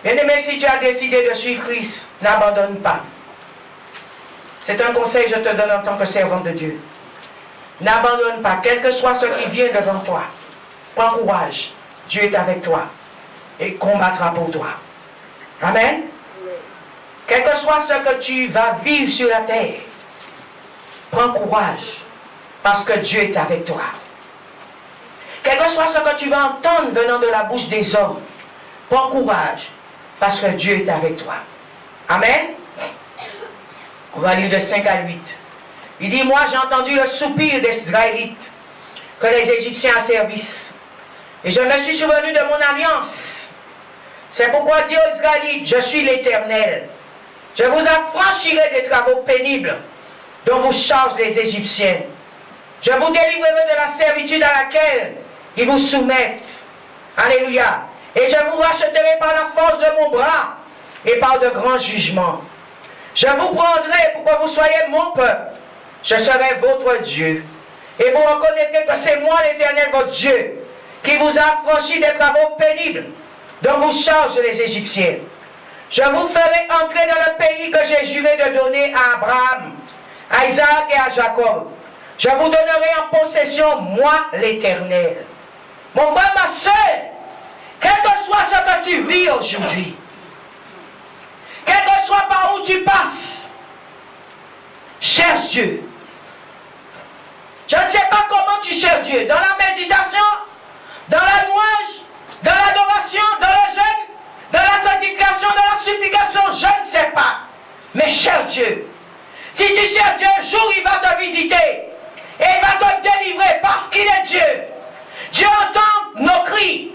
A: Bien-aimé, si tu as décidé de suivre Christ, n'abandonne pas. C'est un conseil que je te donne en tant que servant de Dieu. N'abandonne pas, quel que soit ce qui vient devant toi. Prends courage. Dieu est avec toi et combattra pour toi. Amen. Quel que soit ce que tu vas vivre sur la terre, prends courage, parce que Dieu est avec toi. Quel que soit ce que tu vas entendre venant de la bouche des hommes, prends courage, parce que Dieu est avec toi. Amen. On va lire de 5 à 8. Il dit, moi j'ai entendu le soupir des Israélites, que les Égyptiens asservissent. Et je me suis souvenu de mon alliance. C'est pourquoi dit aux Israélites, je suis l'Éternel. Je vous affranchirai des travaux pénibles dont vous chargent les Égyptiens. Je vous délivrerai de la servitude à laquelle ils vous soumettent. Alléluia. Et je vous racheterai par la force de mon bras et par de grands jugements. Je vous prendrai pour que vous soyez mon peuple. Je serai votre Dieu. Et vous reconnaîtrez que c'est moi l'Éternel votre Dieu qui vous a affranchi des travaux pénibles dont vous chargent les Égyptiens. Je vous ferai entrer dans le pays que j'ai juré de donner à Abraham, à Isaac et à Jacob. Je vous donnerai en possession, moi, l'Éternel. Mon frère, ma soeur, quel que soit ce que tu vis aujourd'hui, quel que soit par où tu passes, cherche Dieu. Je ne sais pas comment tu cherches Dieu. Dans la méditation, dans la louange, dans l'adoration, dans le jeûne, dans la sanctification, dans la supplication, je ne sais pas. Mais cherche Dieu. Si tu cherches Dieu, un jour il va te visiter. Et il va te délivrer parce qu'il est Dieu. Dieu entend nos cris.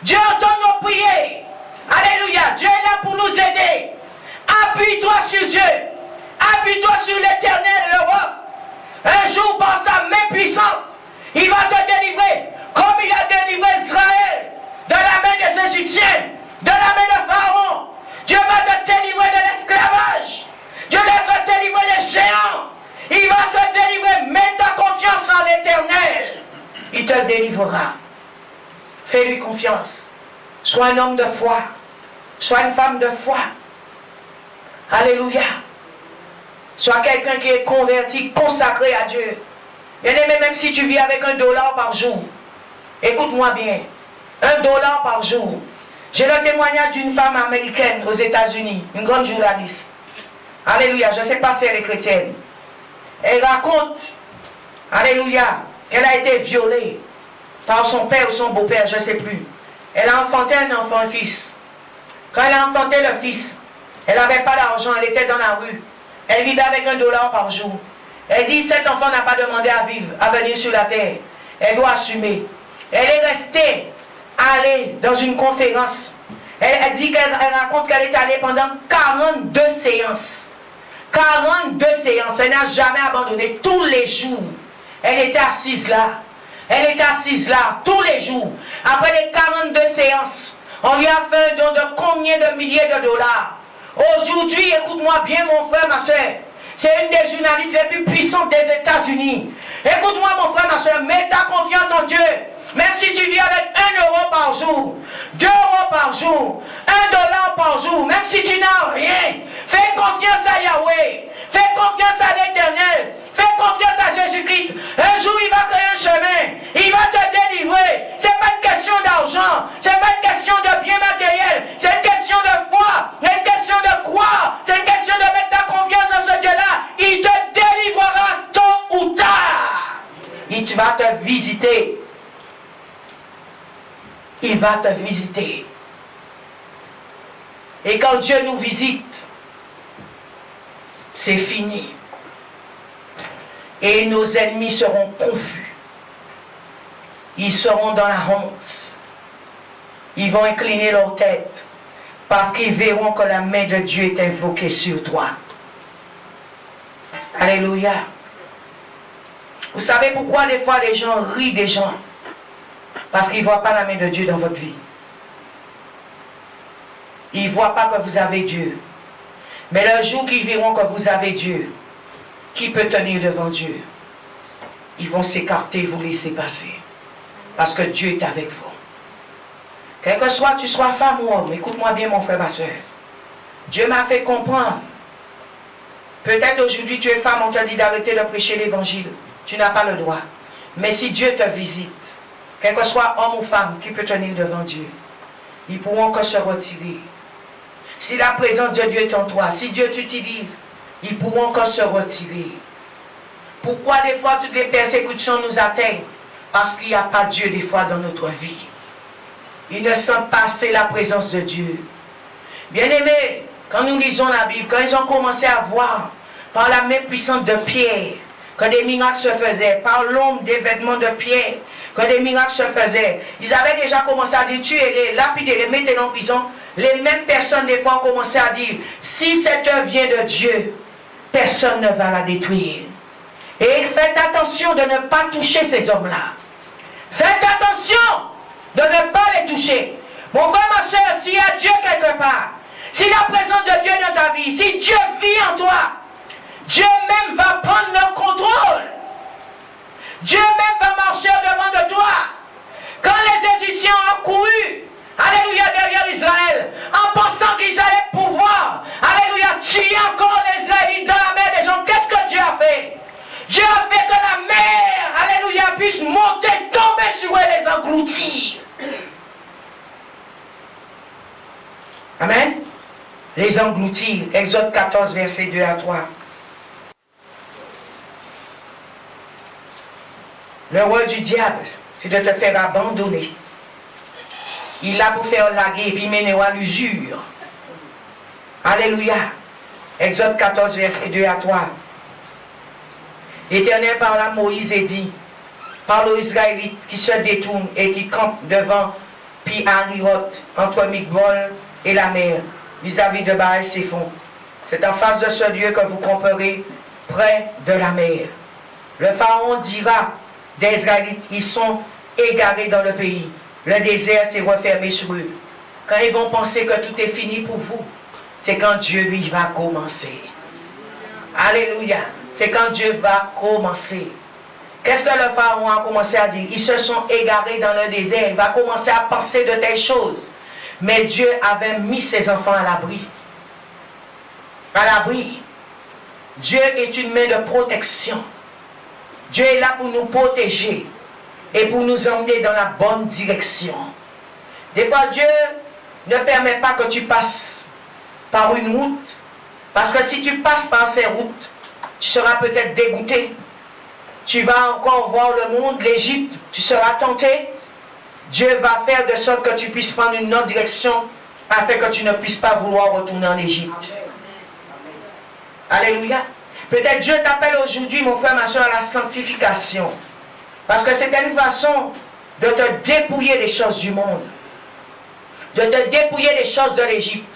A: Dieu entend nos prières. Alléluia. Dieu est là pour nous aider. Appuie-toi sur Dieu. Appuie-toi sur l'Éternel, le roi. Un jour, par sa main puissante, il va te délivrer comme il a délivré Israël de la main des Égyptiens, de la main de Pharaon. Dieu va te délivrer de l'esclavage. Dieu va te délivrer des géants. Il va te délivrer. Mets ta confiance en l'Éternel. Il te délivrera. Fais-lui confiance. Sois un homme de foi. Sois une femme de foi. Alléluia. Sois quelqu'un qui est converti, consacré à Dieu. Bien-aimé, même si tu vis avec $1 par jour, écoute-moi bien, $1 par jour. J'ai le témoignage d'une femme américaine aux États-Unis, une grande journaliste. Alléluia, je ne sais pas si elle est chrétienne. Elle raconte, alléluia, qu'elle a été violée par son père ou son beau-père, je ne sais plus. Elle a enfanté un enfant, un fils. Quand elle a enfanté le fils, elle n'avait pas d'argent, elle était dans la rue. Elle vivait avec $1 par jour. Elle dit, cet enfant n'a pas demandé à vivre, à venir sur la terre. Elle doit assumer. Elle est restée allée dans une conférence. Elle dit qu'elle raconte qu'elle est allée pendant 42 séances. 42 séances. Elle n'a jamais abandonné. Tous les jours. Elle était assise là. Elle était assise là. Tous les jours. Après les 42 séances, on lui a fait un don de combien de milliers de dollars. Aujourd'hui, écoute-moi bien mon frère, ma soeur. C'est une des journalistes les plus puissantes des États-Unis. Écoute-moi mon frère, ma soeur. Mets ta confiance en Dieu. Même si tu vis avec 1 euro par jour, 2 euros par jour, 1 dollar par jour, même si tu n'as rien, fais confiance à Yahweh. Fais confiance à l'Éternel. Fais confiance à Jésus-Christ. Un jour, il va créer un chemin. Il va te délivrer. Ce n'est pas une question d'argent. Ce n'est pas une question de bien matériel. C'est une question de foi. C'est une question de croire. C'est une question de mettre ta confiance dans ce Dieu-là. Il te délivrera tôt ou tard. Il va te visiter. Il va te visiter. Et quand Dieu nous visite, c'est fini. Et nos ennemis seront confus. Ils seront dans la honte. Ils vont incliner leur tête parce qu'ils verront que la main de Dieu est invoquée sur toi. Alléluia. Vous savez pourquoi des fois les gens rient des gens? Parce qu'ils ne voient pas la main de Dieu dans votre vie. Ils ne voient pas que vous avez Dieu. Mais le jour qu'ils verront que vous avez Dieu, qui peut tenir devant Dieu? Ils vont s'écarter et vous laisser passer. Parce que Dieu est avec vous. Quel que soit, tu sois femme ou homme, écoute-moi bien mon frère, ma soeur. Dieu m'a fait comprendre. Peut-être aujourd'hui tu es femme, on t'a dit d'arrêter de prêcher l'évangile. Tu n'as pas le droit. Mais si Dieu te visite, quel que soit homme ou femme qui peut tenir devant Dieu, ils pourront que se retirer. Si la présence de Dieu est en toi, si Dieu t'utilise, ils pourront que se retirer. Pourquoi des fois toutes les persécutions nous atteignent? Parce qu'il n'y a pas Dieu des fois dans notre vie. Ils ne sentent pas fait la présence de Dieu. Bien-aimés, quand nous lisons la Bible, quand ils ont commencé à voir par la main puissante de Pierre que des miracles se faisaient, par l'ombre des vêtements de Pierre que des miracles se faisaient, ils avaient déjà commencé à dire tuer les lapider, les mettre en prison. Les mêmes personnes des fois ont commencé à dire si cette œuvre vient de Dieu, personne ne va la détruire. Et faites attention de ne pas toucher ces hommes-là. Faites attention de ne pas les toucher. Mon frère, ma soeur, s'il y a Dieu quelque part, si la présence de Dieu est dans ta vie, si Dieu vit en toi, Dieu même va prendre le contrôle. Dieu même va marcher devant de toi. Quand les Égyptiens ont couru, alléluia, derrière Israël, en pensant qu'ils allaient pouvoir, alléluia, tuer encore les Israélites dans la mer des gens, qu'est-ce que Dieu a fait? Dieu a fait que la mer, alléluia, puisse monter, tomber sur eux et les engloutir. Amen. Les engloutir. Exode 14, verset 2 à 3. Le rôle du diable, c'est de te faire abandonner. Il l'a pour faire laguer et puis mener à l'usure. Alléluia. Exode 14, verset 2 à 3. L'Éternel parla à Moïse et dit, parle aux Israélites qui se détournent et qui campent devant Pi-Hahiroth, entre Migdol et la mer, vis-à-vis de Baal-Séphon. C'est en face de ce lieu que vous camperez près de la mer. Le Pharaon dira des Israélites, ils sont égarés dans le pays. Le désert s'est refermé sur eux. Quand ils vont penser que tout est fini pour vous, c'est quand Dieu, lui, va commencer. Alléluia. C'est quand Dieu va commencer. Qu'est-ce que le Pharaon a commencé à dire? Ils se sont égarés dans le désert. Il va commencer à penser de telles choses. Mais Dieu avait mis ses enfants à l'abri. À l'abri. Dieu est une main de protection. Dieu est là pour nous protéger et pour nous emmener dans la bonne direction. Des fois, Dieu ne permet pas que tu passes par une route. Parce que si tu passes par ces routes, tu seras peut-être dégoûté. Tu vas encore voir le monde, l'Égypte, tu seras tenté. Dieu va faire de sorte que tu puisses prendre une autre direction afin que tu ne puisses pas vouloir retourner en Égypte. Alléluia. Peut-être Dieu t'appelle aujourd'hui, mon frère, ma soeur, à la sanctification. Parce que c'est une façon de te dépouiller des choses du monde. De te dépouiller des choses de l'Égypte.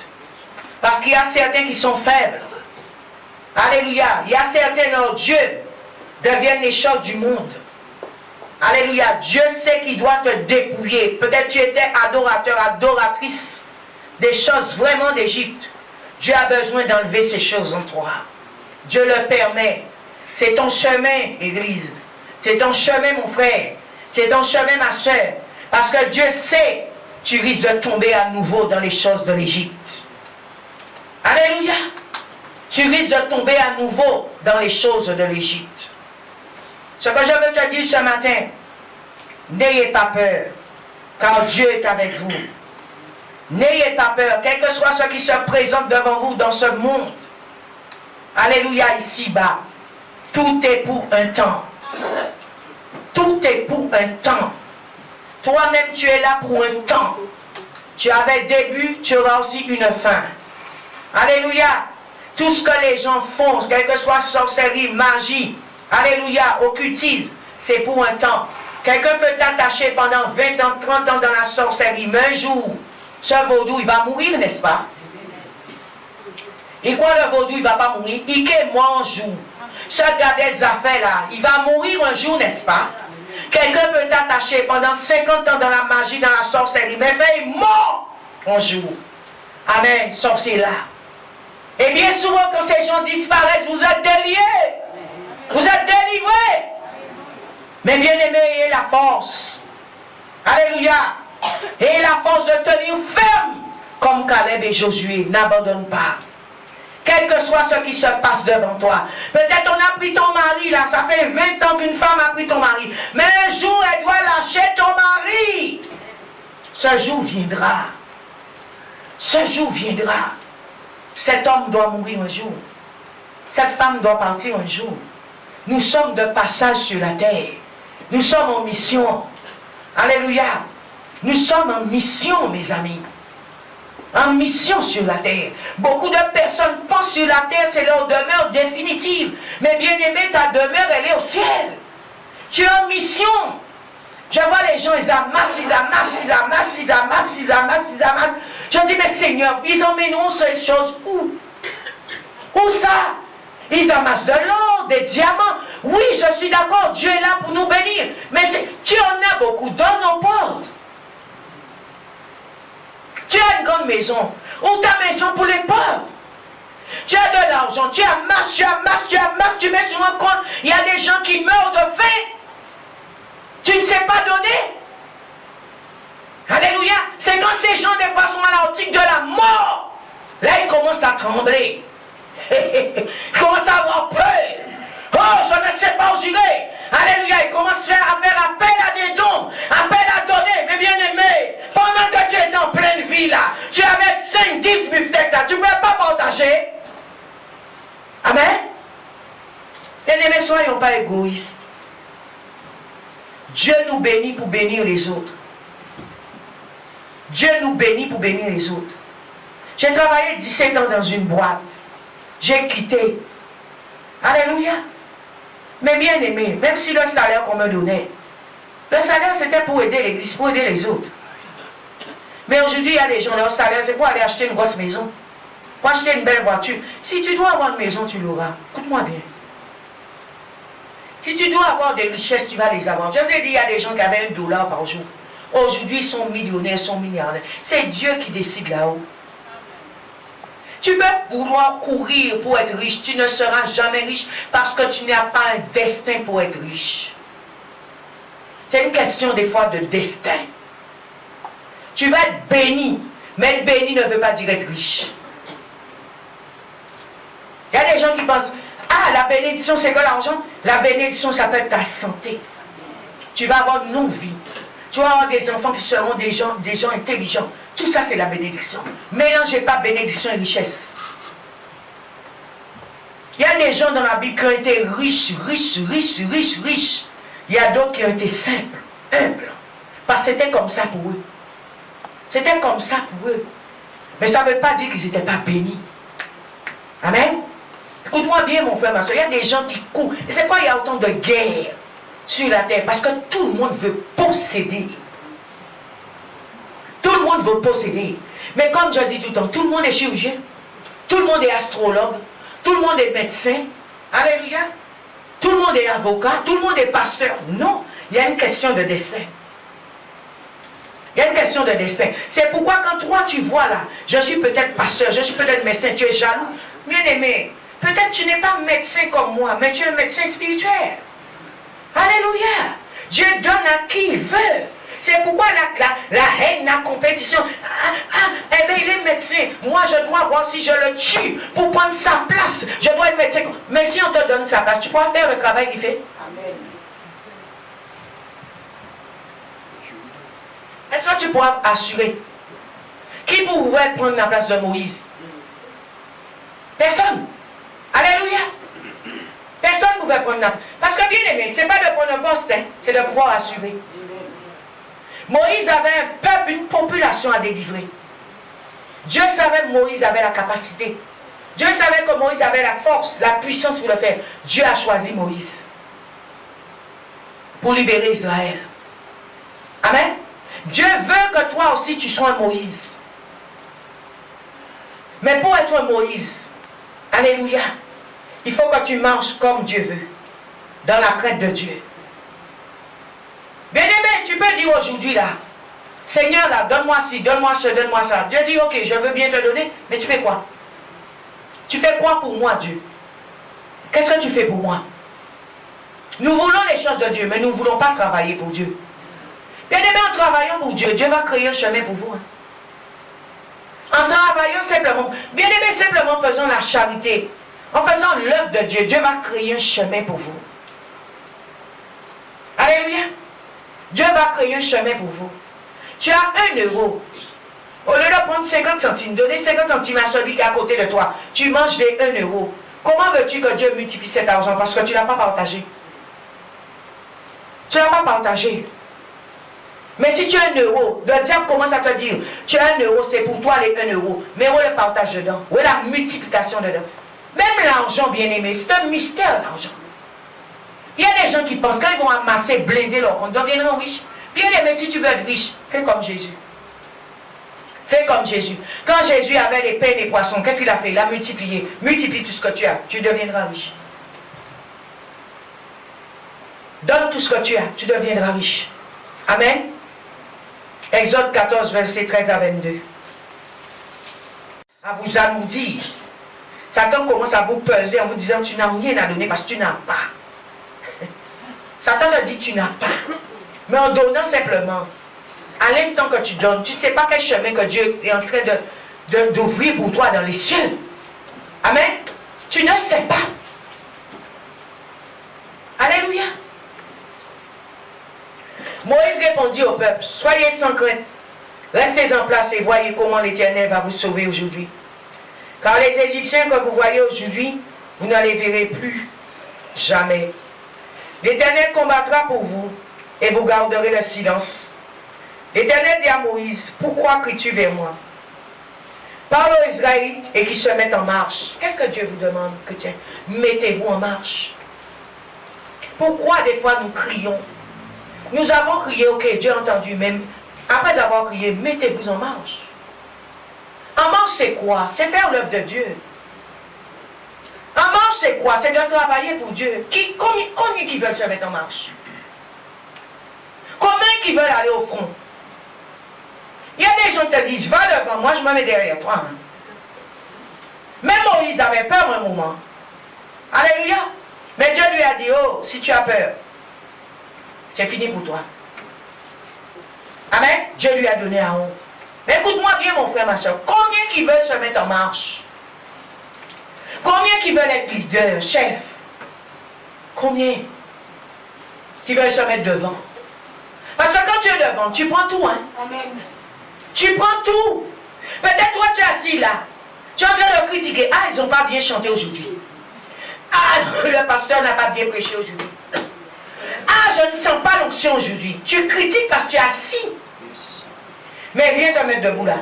A: Parce qu'il y a certains qui sont faibles. Alléluia. Il y a certains, leurs dieux deviennent les choses du monde. Alléluia. Dieu sait qu'il doit te dépouiller. Peut-être tu étais adorateur, adoratrice des choses vraiment d'Égypte. Dieu a besoin d'enlever ces choses en toi. Dieu le permet. C'est ton chemin, Église. C'est ton chemin, mon frère. C'est ton chemin, ma soeur. Parce que Dieu sait, tu risques de tomber à nouveau dans les choses de l'Égypte. Alléluia. Tu risques de tomber à nouveau dans les choses de l'Égypte. Ce que je veux te dire ce matin, n'ayez pas peur, car Dieu est avec vous. N'ayez pas peur, quel que soit ce qui se présente devant vous dans ce monde. Alléluia, ici-bas. Tout est pour un temps. Tout est pour un temps. Toi-même, tu es là pour un temps. Tu avais début, tu auras aussi une fin. Alléluia. Tout ce que les gens font, quelle que soit sorcellerie, magie, alléluia, occultisme, c'est pour un temps. Quelqu'un peut t'attacher pendant 20 ans, 30 ans dans la sorcellerie, mais un jour, ce vaudou, il va mourir, n'est-ce pas? Et quoi, le vaudou, il ne va pas mourir? Il est mort un jour. Ce gars des affaires là, il va mourir un jour, n'est-ce pas? Quelqu'un peut t'attacher pendant 50 ans dans la magie, dans la sorcellerie, mais il est mort un jour. Amen, sorcier là. Et bien souvent, quand ces gens disparaissent, vous êtes déliés. Vous êtes délivrés. Mais bien aimé, ayez la force. Alléluia. Ayez la force de tenir ferme. Comme Caleb et Josué. N'abandonne pas. Quel que soit ce qui se passe devant toi. Peut-être on a pris ton mari, là, ça fait 20 ans qu'une femme a pris ton mari. Mais un jour, elle doit lâcher ton mari. Ce jour viendra. Ce jour viendra. Cet homme doit mourir un jour. Cette femme doit partir un jour. Nous sommes de passage sur la terre. Nous sommes en mission. Alléluia. Nous sommes en mission, mes amis. En mission sur la terre. Beaucoup de personnes pensent sur la terre, c'est leur demeure définitive. Mais bien aimé, ta demeure, elle est au ciel. Tu es en mission. Je vois les gens, ils amassent, ils amassent, ils amassent, ils amassent, ils amassent, ils amassent. Je dis, mais Seigneur, ils emmèneront ces choses où? Où ça? Ils amassent de l'or, des diamants. Oui, je suis d'accord, Dieu est là pour nous bénir. Mais tu en as beaucoup, donne aux pauvres. Tu as une grande maison. Ou ta maison pour les pauvres. Tu as de l'argent, tu amasses, tu amasses, tu amasses, tu mets sur un compte. Il y a des gens qui meurent de faim. Tu ne sais pas donner. Alléluia. C'est quand ces gens des fois sont à l'article de la mort. Là, ils commencent à trembler. Ils commencent à avoir peur. Oh, je ne sais pas où j'irai. Alléluia. Ils commencent à faire appel à des dons. Appel à donner. Mais bien aimé, pendant que tu es en pleine vie là, tu avais 5, 10 buffettes là, tu ne peux pas partager. Amen. Bien aimé, soyons pas égoïstes. Dieu nous bénit pour bénir les autres. Dieu nous bénit pour bénir les autres. J'ai travaillé 17 ans dans une boîte. J'ai quitté. Alléluia. Mais bien aimé, même si le salaire qu'on me donnait, le salaire c'était pour aider l'église, pour aider les autres. Mais aujourd'hui, il y a des gens, leur salaire c'est pour aller acheter une grosse maison, pour acheter une belle voiture. Si tu dois avoir une maison, tu l'auras. Écoute-moi bien. Si tu dois avoir des richesses, tu vas les avoir. Je vous ai dit, il y a des gens qui avaient $1 par jour. Aujourd'hui, ils sont millionnaires, sont milliardaires. C'est Dieu qui décide là-haut. Tu peux vouloir courir pour être riche. Tu ne seras jamais riche parce que tu n'as pas un destin pour être riche. C'est une question des fois de destin. Tu vas être béni. Mais être béni ne veut pas dire être riche. Il y a des gens qui pensent, ah, la bénédiction c'est que l'argent. La bénédiction ça peut être ta santé. Tu vas avoir une longue vie. Tu vas avoir des enfants qui seront des gens intelligents. Tout ça, c'est la bénédiction. Mélangez pas bénédiction et richesse. Il y a des gens dans la Bible qui ont été riches. Il y a d'autres qui ont été simples, humbles. Parce que c'était comme ça pour eux. C'était comme ça pour eux. Mais ça ne veut pas dire qu'ils n'étaient pas bénis. Amen. Écoute-moi bien, mon frère, ma soeur. Il y a des gens qui courent. Et c'est pourquoi il y a autant de guerres sur la terre, parce que tout le monde veut posséder. Tout le monde veut posséder. Mais comme je dis tout le temps, tout le monde est chirurgien, tout le monde est astrologue, tout le monde est médecin. Alléluia. Tout le monde est avocat, tout le monde est pasteur. Non, il y a une question de destin. Il y a une question de destin. C'est pourquoi quand toi tu vois là, je suis peut-être pasteur, je suis peut-être médecin, tu es jaloux. Bien aimé, peut-être tu n'es pas médecin comme moi, mais tu es un médecin spirituel. Alléluia. Dieu donne à qui il veut. C'est pourquoi la haine, la compétition. Eh bien, il est médecin. Moi, je dois voir si je le tue pour prendre sa place. Je dois être médecin. Mais si on te donne sa place, tu pourras faire le travail qu'il fait. Amen. Est-ce que tu pourras assurer? Qui pourrait prendre la place de Moïse? Personne. Alléluia. Personne ne pouvait prendre la place. Parce que bien aimé, ce n'est pas de prendre un poste, hein, c'est de pouvoir assurer. Moïse avait un peuple, une population à délivrer. Dieu savait que Moïse avait la capacité. Dieu savait que Moïse avait la force, la puissance pour le faire. Dieu a choisi Moïse pour libérer Israël. Amen. Dieu veut que toi aussi tu sois un Moïse. Mais pour être un Moïse, alléluia, il faut que tu marches comme Dieu veut, dans la crainte de Dieu. Bien aimé, tu peux dire aujourd'hui là, Seigneur là, donne-moi ci, donne-moi ce, donne-moi ça. Dieu dit, ok, je veux bien te donner, mais tu fais quoi? Tu fais quoi pour moi, Dieu? Qu'est-ce que tu fais pour moi? Nous voulons les choses de Dieu, mais nous ne voulons pas travailler pour Dieu. Bien aimé, en travaillant pour Dieu, Dieu va créer un chemin pour vous. En travaillant simplement, bien aimé, simplement faisant la charité, en faisant l'œuvre de Dieu, Dieu va créer un chemin pour vous. Alléluia. Dieu va créer un chemin pour vous. Tu as 1 euro. Au lieu de prendre 50 centimes, donner 50 centimes à celui qui est à côté de toi, tu manges des 1 euro. Comment veux-tu que Dieu multiplie cet argent? Parce que tu ne l'as pas partagé. Tu ne l'as pas partagé. Mais si tu as 1 euro, le diable commence à te dire, tu as 1 euro, c'est pour toi les 1 euro. Mais où est le partage dedans? Où est la multiplication dedans? Même l'argent, bien aimé, c'est un mystère, l'argent. Il y a des gens qui pensent, quand ils vont amasser, blinder leur compte, ils deviendront riches. Bien aimé, si tu veux être riche, fais comme Jésus. Fais comme Jésus. Quand Jésus avait les pains et les poissons, qu'est-ce qu'il a fait? Il a multiplié. Multiplie tout ce que tu as, tu deviendras riche. Donne tout ce que tu as, tu deviendras riche. Amen. Exode 14, versets 13 à 22. À vous alourdir. Satan commence à vous peser en vous disant tu n'as rien à donner parce que tu n'as pas. Satan te dit tu n'as pas. Mais en donnant simplement, à l'instant que tu donnes, tu ne sais pas quel chemin que Dieu est en train d'ouvrir pour toi dans les cieux. Amen. Tu ne sais pas. Alléluia. Moïse répondit au peuple, soyez sans crainte, restez en place et voyez comment l'Éternel va vous sauver aujourd'hui. Car les Égyptiens que vous voyez aujourd'hui, vous ne les verrez plus jamais. L'Éternel combattra pour vous et vous garderez le silence. L'Éternel dit à Moïse, pourquoi cries-tu vers moi? Parle aux Israélites et qu'ils se mettent en marche. Qu'est-ce que Dieu vous demande, chrétien? Mettez-vous en marche. Pourquoi des fois nous crions? Nous avons crié, ok, Dieu a entendu, même après avoir crié, mettez-vous en marche. En marche, c'est quoi? C'est faire l'œuvre de Dieu. En marche, c'est quoi? C'est de travailler pour Dieu. Combien qui veulent se mettre en marche? Combien qui veulent aller au front? Il y a des gens qui te disent, va devant moi, je me mets derrière toi. Même Moïse avait peur un moment. Alléluia. Mais Dieu lui a dit, oh, si tu as peur, c'est fini pour toi. Amen. Dieu lui a donné à honte. Mais écoute-moi bien, mon frère, ma soeur. Combien qui veulent se mettre en marche? Combien qui veulent être leader, chef? Combien qui veulent se mettre devant? Parce que quand tu es devant, tu prends tout, hein? Amen. Tu prends tout. Peut-être toi, tu es assis là. Tu es en train de critiquer. Ah, ils n'ont pas bien chanté aujourd'hui. Ah, le pasteur n'a pas bien prêché aujourd'hui. Ah, je ne sens pas l'onction aujourd'hui. Tu critiques parce que tu es assis. Mais viens te mettre debout là.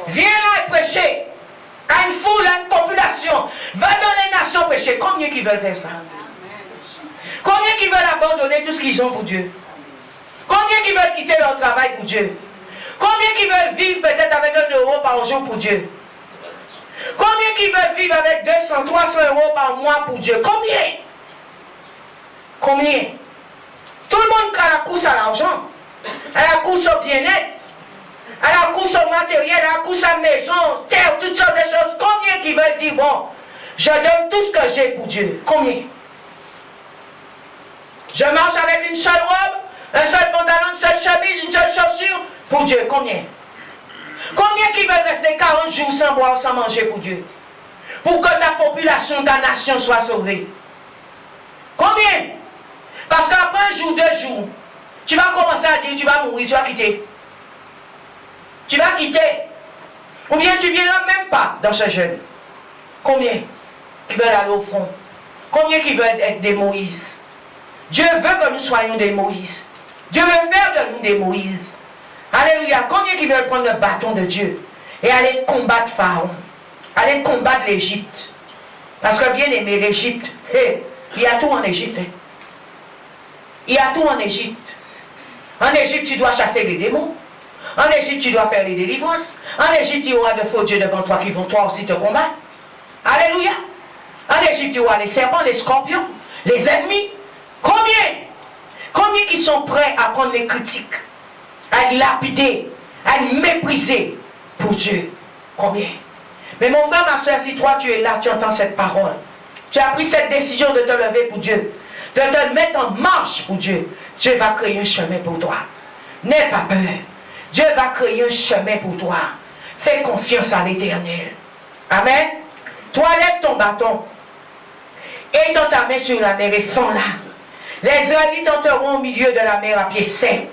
A: Viens là et prêcher. À une foule, à une population. Va dans les nations prêcher. Combien qui veulent faire ça? Combien qui veulent abandonner tout ce qu'ils ont pour Dieu? Combien qui veulent quitter leur travail pour Dieu? Combien qui veulent vivre peut-être avec 1 euro par jour pour Dieu? Combien qui veulent vivre avec 200, 300 euros par mois pour Dieu? Combien? Combien? Tout le monde a la course à l'argent, à la course au bien-être, à la course au matériel, à la course à la maison, terre, toutes sortes de choses. Combien qui veulent dire, bon, je donne tout ce que j'ai pour Dieu? Combien? Je marche avec une seule robe, un seul pantalon, une seule chemise, une seule chaussure. Pour Dieu, combien? Combien qui veulent rester 40 jours sans boire, sans manger pour Dieu? Pour que ta population, ta nation soit sauvée. Combien? Parce qu'après un jour, 2 jours, tu vas commencer à dire, tu vas mourir, tu vas quitter. Tu vas quitter. Ou bien tu ne viendras même pas dans ce jeûne. Combien qui veulent aller au front? Combien qui veulent être des Moïse? Dieu veut que nous soyons des Moïse. Dieu veut faire de nous des Moïse. Alléluia. Combien qui veulent prendre le bâton de Dieu et aller combattre Pharaon? Aller combattre l'Égypte. Parce que bien aimé, l'Égypte, il y a tout en Égypte. Il y a tout en Égypte. En Égypte, tu dois chasser les démons. En Égypte, tu dois faire les délivrances. En Égypte, il y aura de faux dieux devant toi qui vont toi aussi te combattre. Alléluia. En Égypte, il y aura les serpents, les scorpions, les ennemis. Combien? Combien qui sont prêts à prendre les critiques, à les lapider, à les mépriser pour Dieu? Combien? Mais mon frère, ma soeur, si toi tu es là, tu entends cette parole, tu as pris cette décision de te lever pour Dieu, de te mettre en marche pour Dieu, Dieu va créer un chemin pour toi. N'aie pas peur. Dieu va créer un chemin pour toi. Fais confiance à l'Éternel. Amen. Toi, lève ton bâton. Étends ta main sur la mer et fends-la. Les Israélites entreront au milieu de la mer à pied sec.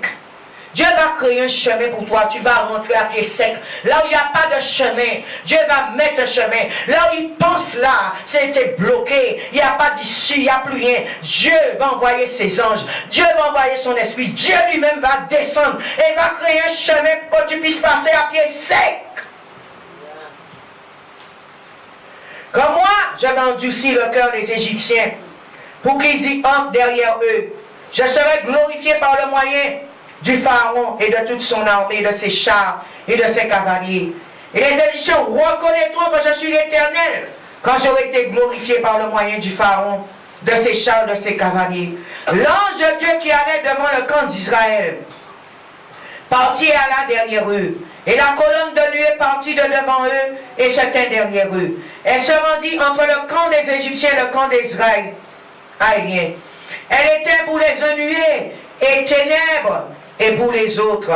A: Dieu va créer un chemin pour toi. Tu vas rentrer à pied sec. Là où il n'y a pas de chemin, Dieu va mettre un chemin. Là où il pense là, c'était bloqué. Il n'y a pas d'issue, il n'y a plus rien. Dieu va envoyer ses anges. Dieu va envoyer son esprit. Dieu lui-même va descendre et va créer un chemin pour que tu puisses passer à pied sec. Comme moi, j'avais endurci le cœur des Égyptiens pour qu'ils y entrent derrière eux. Je serai glorifié par le moyen du Pharaon et de toute son armée, de ses chars et de ses cavaliers. Et les Égyptiens reconnaîtront que je suis l'Éternel quand j'aurai été glorifié par le moyen du Pharaon, de ses chars, de ses cavaliers. L'ange de Dieu qui allait devant le camp d'Israël partit et alla derrière eux. Et la colonne de nuée partit de devant eux et se tint derrière eux. Elle se rendit entre le camp des Égyptiens et le camp d'Israël. Aïe. Elle était pour les uns nuée et ténèbres, et pour les autres.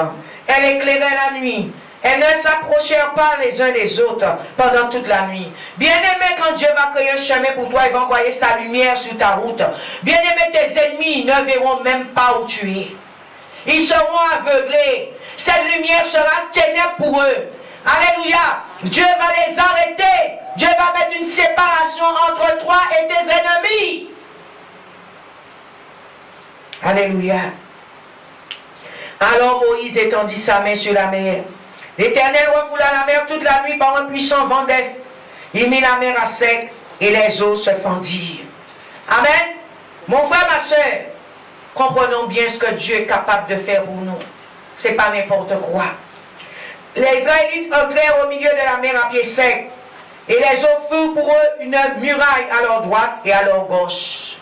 A: Elle éclairait la nuit. Elles ne s'approchèrent pas les uns des autres pendant toute la nuit. Bien-aimé, quand Dieu va créer un chemin pour toi, il va envoyer sa lumière sur ta route. Bien-aimé, tes ennemis ne verront même pas où tu es. Ils seront aveuglés. Cette lumière sera ténèbre pour eux. Alléluia. Dieu va les arrêter. Dieu va mettre une séparation entre toi et tes ennemis. Alléluia. Alors Moïse étendit sa main sur la mer. L'Éternel refoula la mer toute la nuit par un puissant vent d'est. Il mit la mer à sec et les eaux se fendirent. Amen. Mon frère, ma soeur, comprenons bien ce que Dieu est capable de faire pour nous. Ce n'est pas n'importe quoi. Les Israélites entrèrent au milieu de la mer à pied sec. Et les eaux furent pour eux une muraille à leur droite et à leur gauche.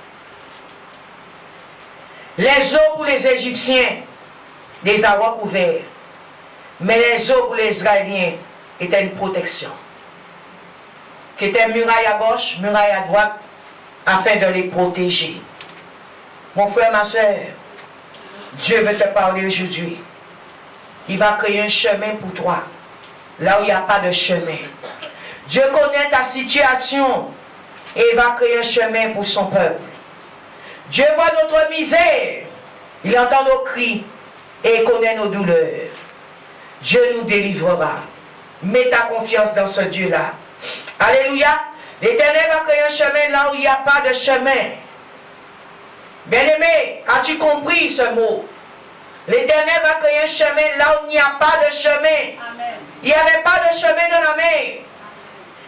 A: Les eaux pour les Égyptiens les a recouverts. Mais les eaux pour les Israéliens étaient une protection. Qui était muraille à gauche, muraille à droite, afin de les protéger. Mon frère, ma soeur, Dieu veut te parler aujourd'hui. Il va créer un chemin pour toi, là où il n'y a pas de chemin. Dieu connaît ta situation et il va créer un chemin pour son peuple. Dieu voit notre misère, il entend nos cris et il connaît nos douleurs. Dieu nous délivrera. Mets ta confiance dans ce Dieu-là. Alléluia. L'Éternel va créer un chemin là où il n'y a pas de chemin. Bien-aimé, as-tu compris ce mot? L'Éternel va créer un chemin là où il n'y a pas de chemin. Amen. Il n'y avait pas de chemin dans la mer.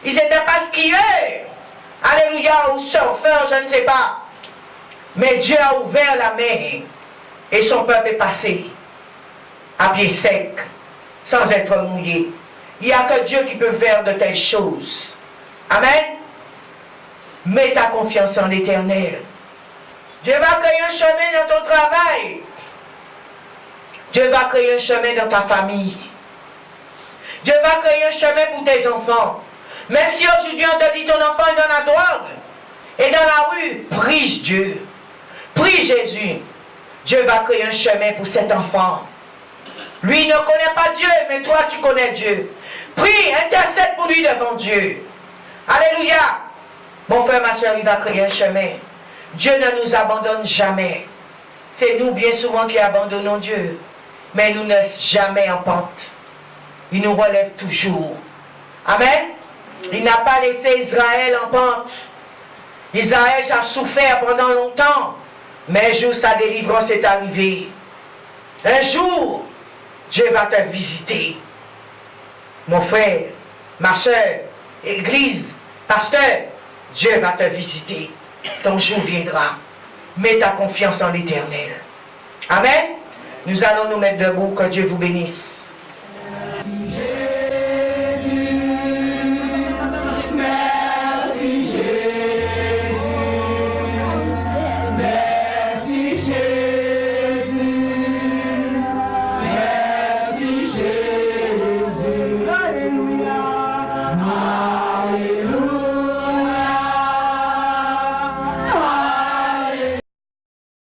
A: Ils n'étaient pas skieurs. Alléluia, ou surfeurs, je ne sais pas. Mais Dieu a ouvert la mer et son peuple est passé à pied sec, sans être mouillé. Il n'y a que Dieu qui peut faire de telles choses. Amen. Mets ta confiance en l'Éternel. Dieu va créer un chemin dans ton travail. Dieu va créer un chemin dans ta famille. Dieu va créer un chemin pour tes enfants. Même si aujourd'hui on te dit ton enfant est dans la drogue et dans la rue, prie Dieu. Prie Jésus. Dieu va créer un chemin pour cet enfant. Lui ne connaît pas Dieu, mais toi tu connais Dieu. Prie, intercède pour lui devant Dieu. Alléluia. Mon frère, ma soeur, il va créer un chemin. Dieu ne nous abandonne jamais. C'est nous bien souvent qui abandonnons Dieu. Mais nous ne sommes jamais en pente. Il nous relève toujours. Amen. Il n'a pas laissé Israël en pente. Israël a souffert pendant longtemps. Mais un jour, sa délivrance est arrivée. Un jour, Dieu va te visiter. Mon frère, ma soeur, église, pasteur, Dieu va te visiter. Ton jour viendra. Mets ta confiance en l'Éternel. Amen. Nous allons nous mettre debout. Que Dieu vous bénisse.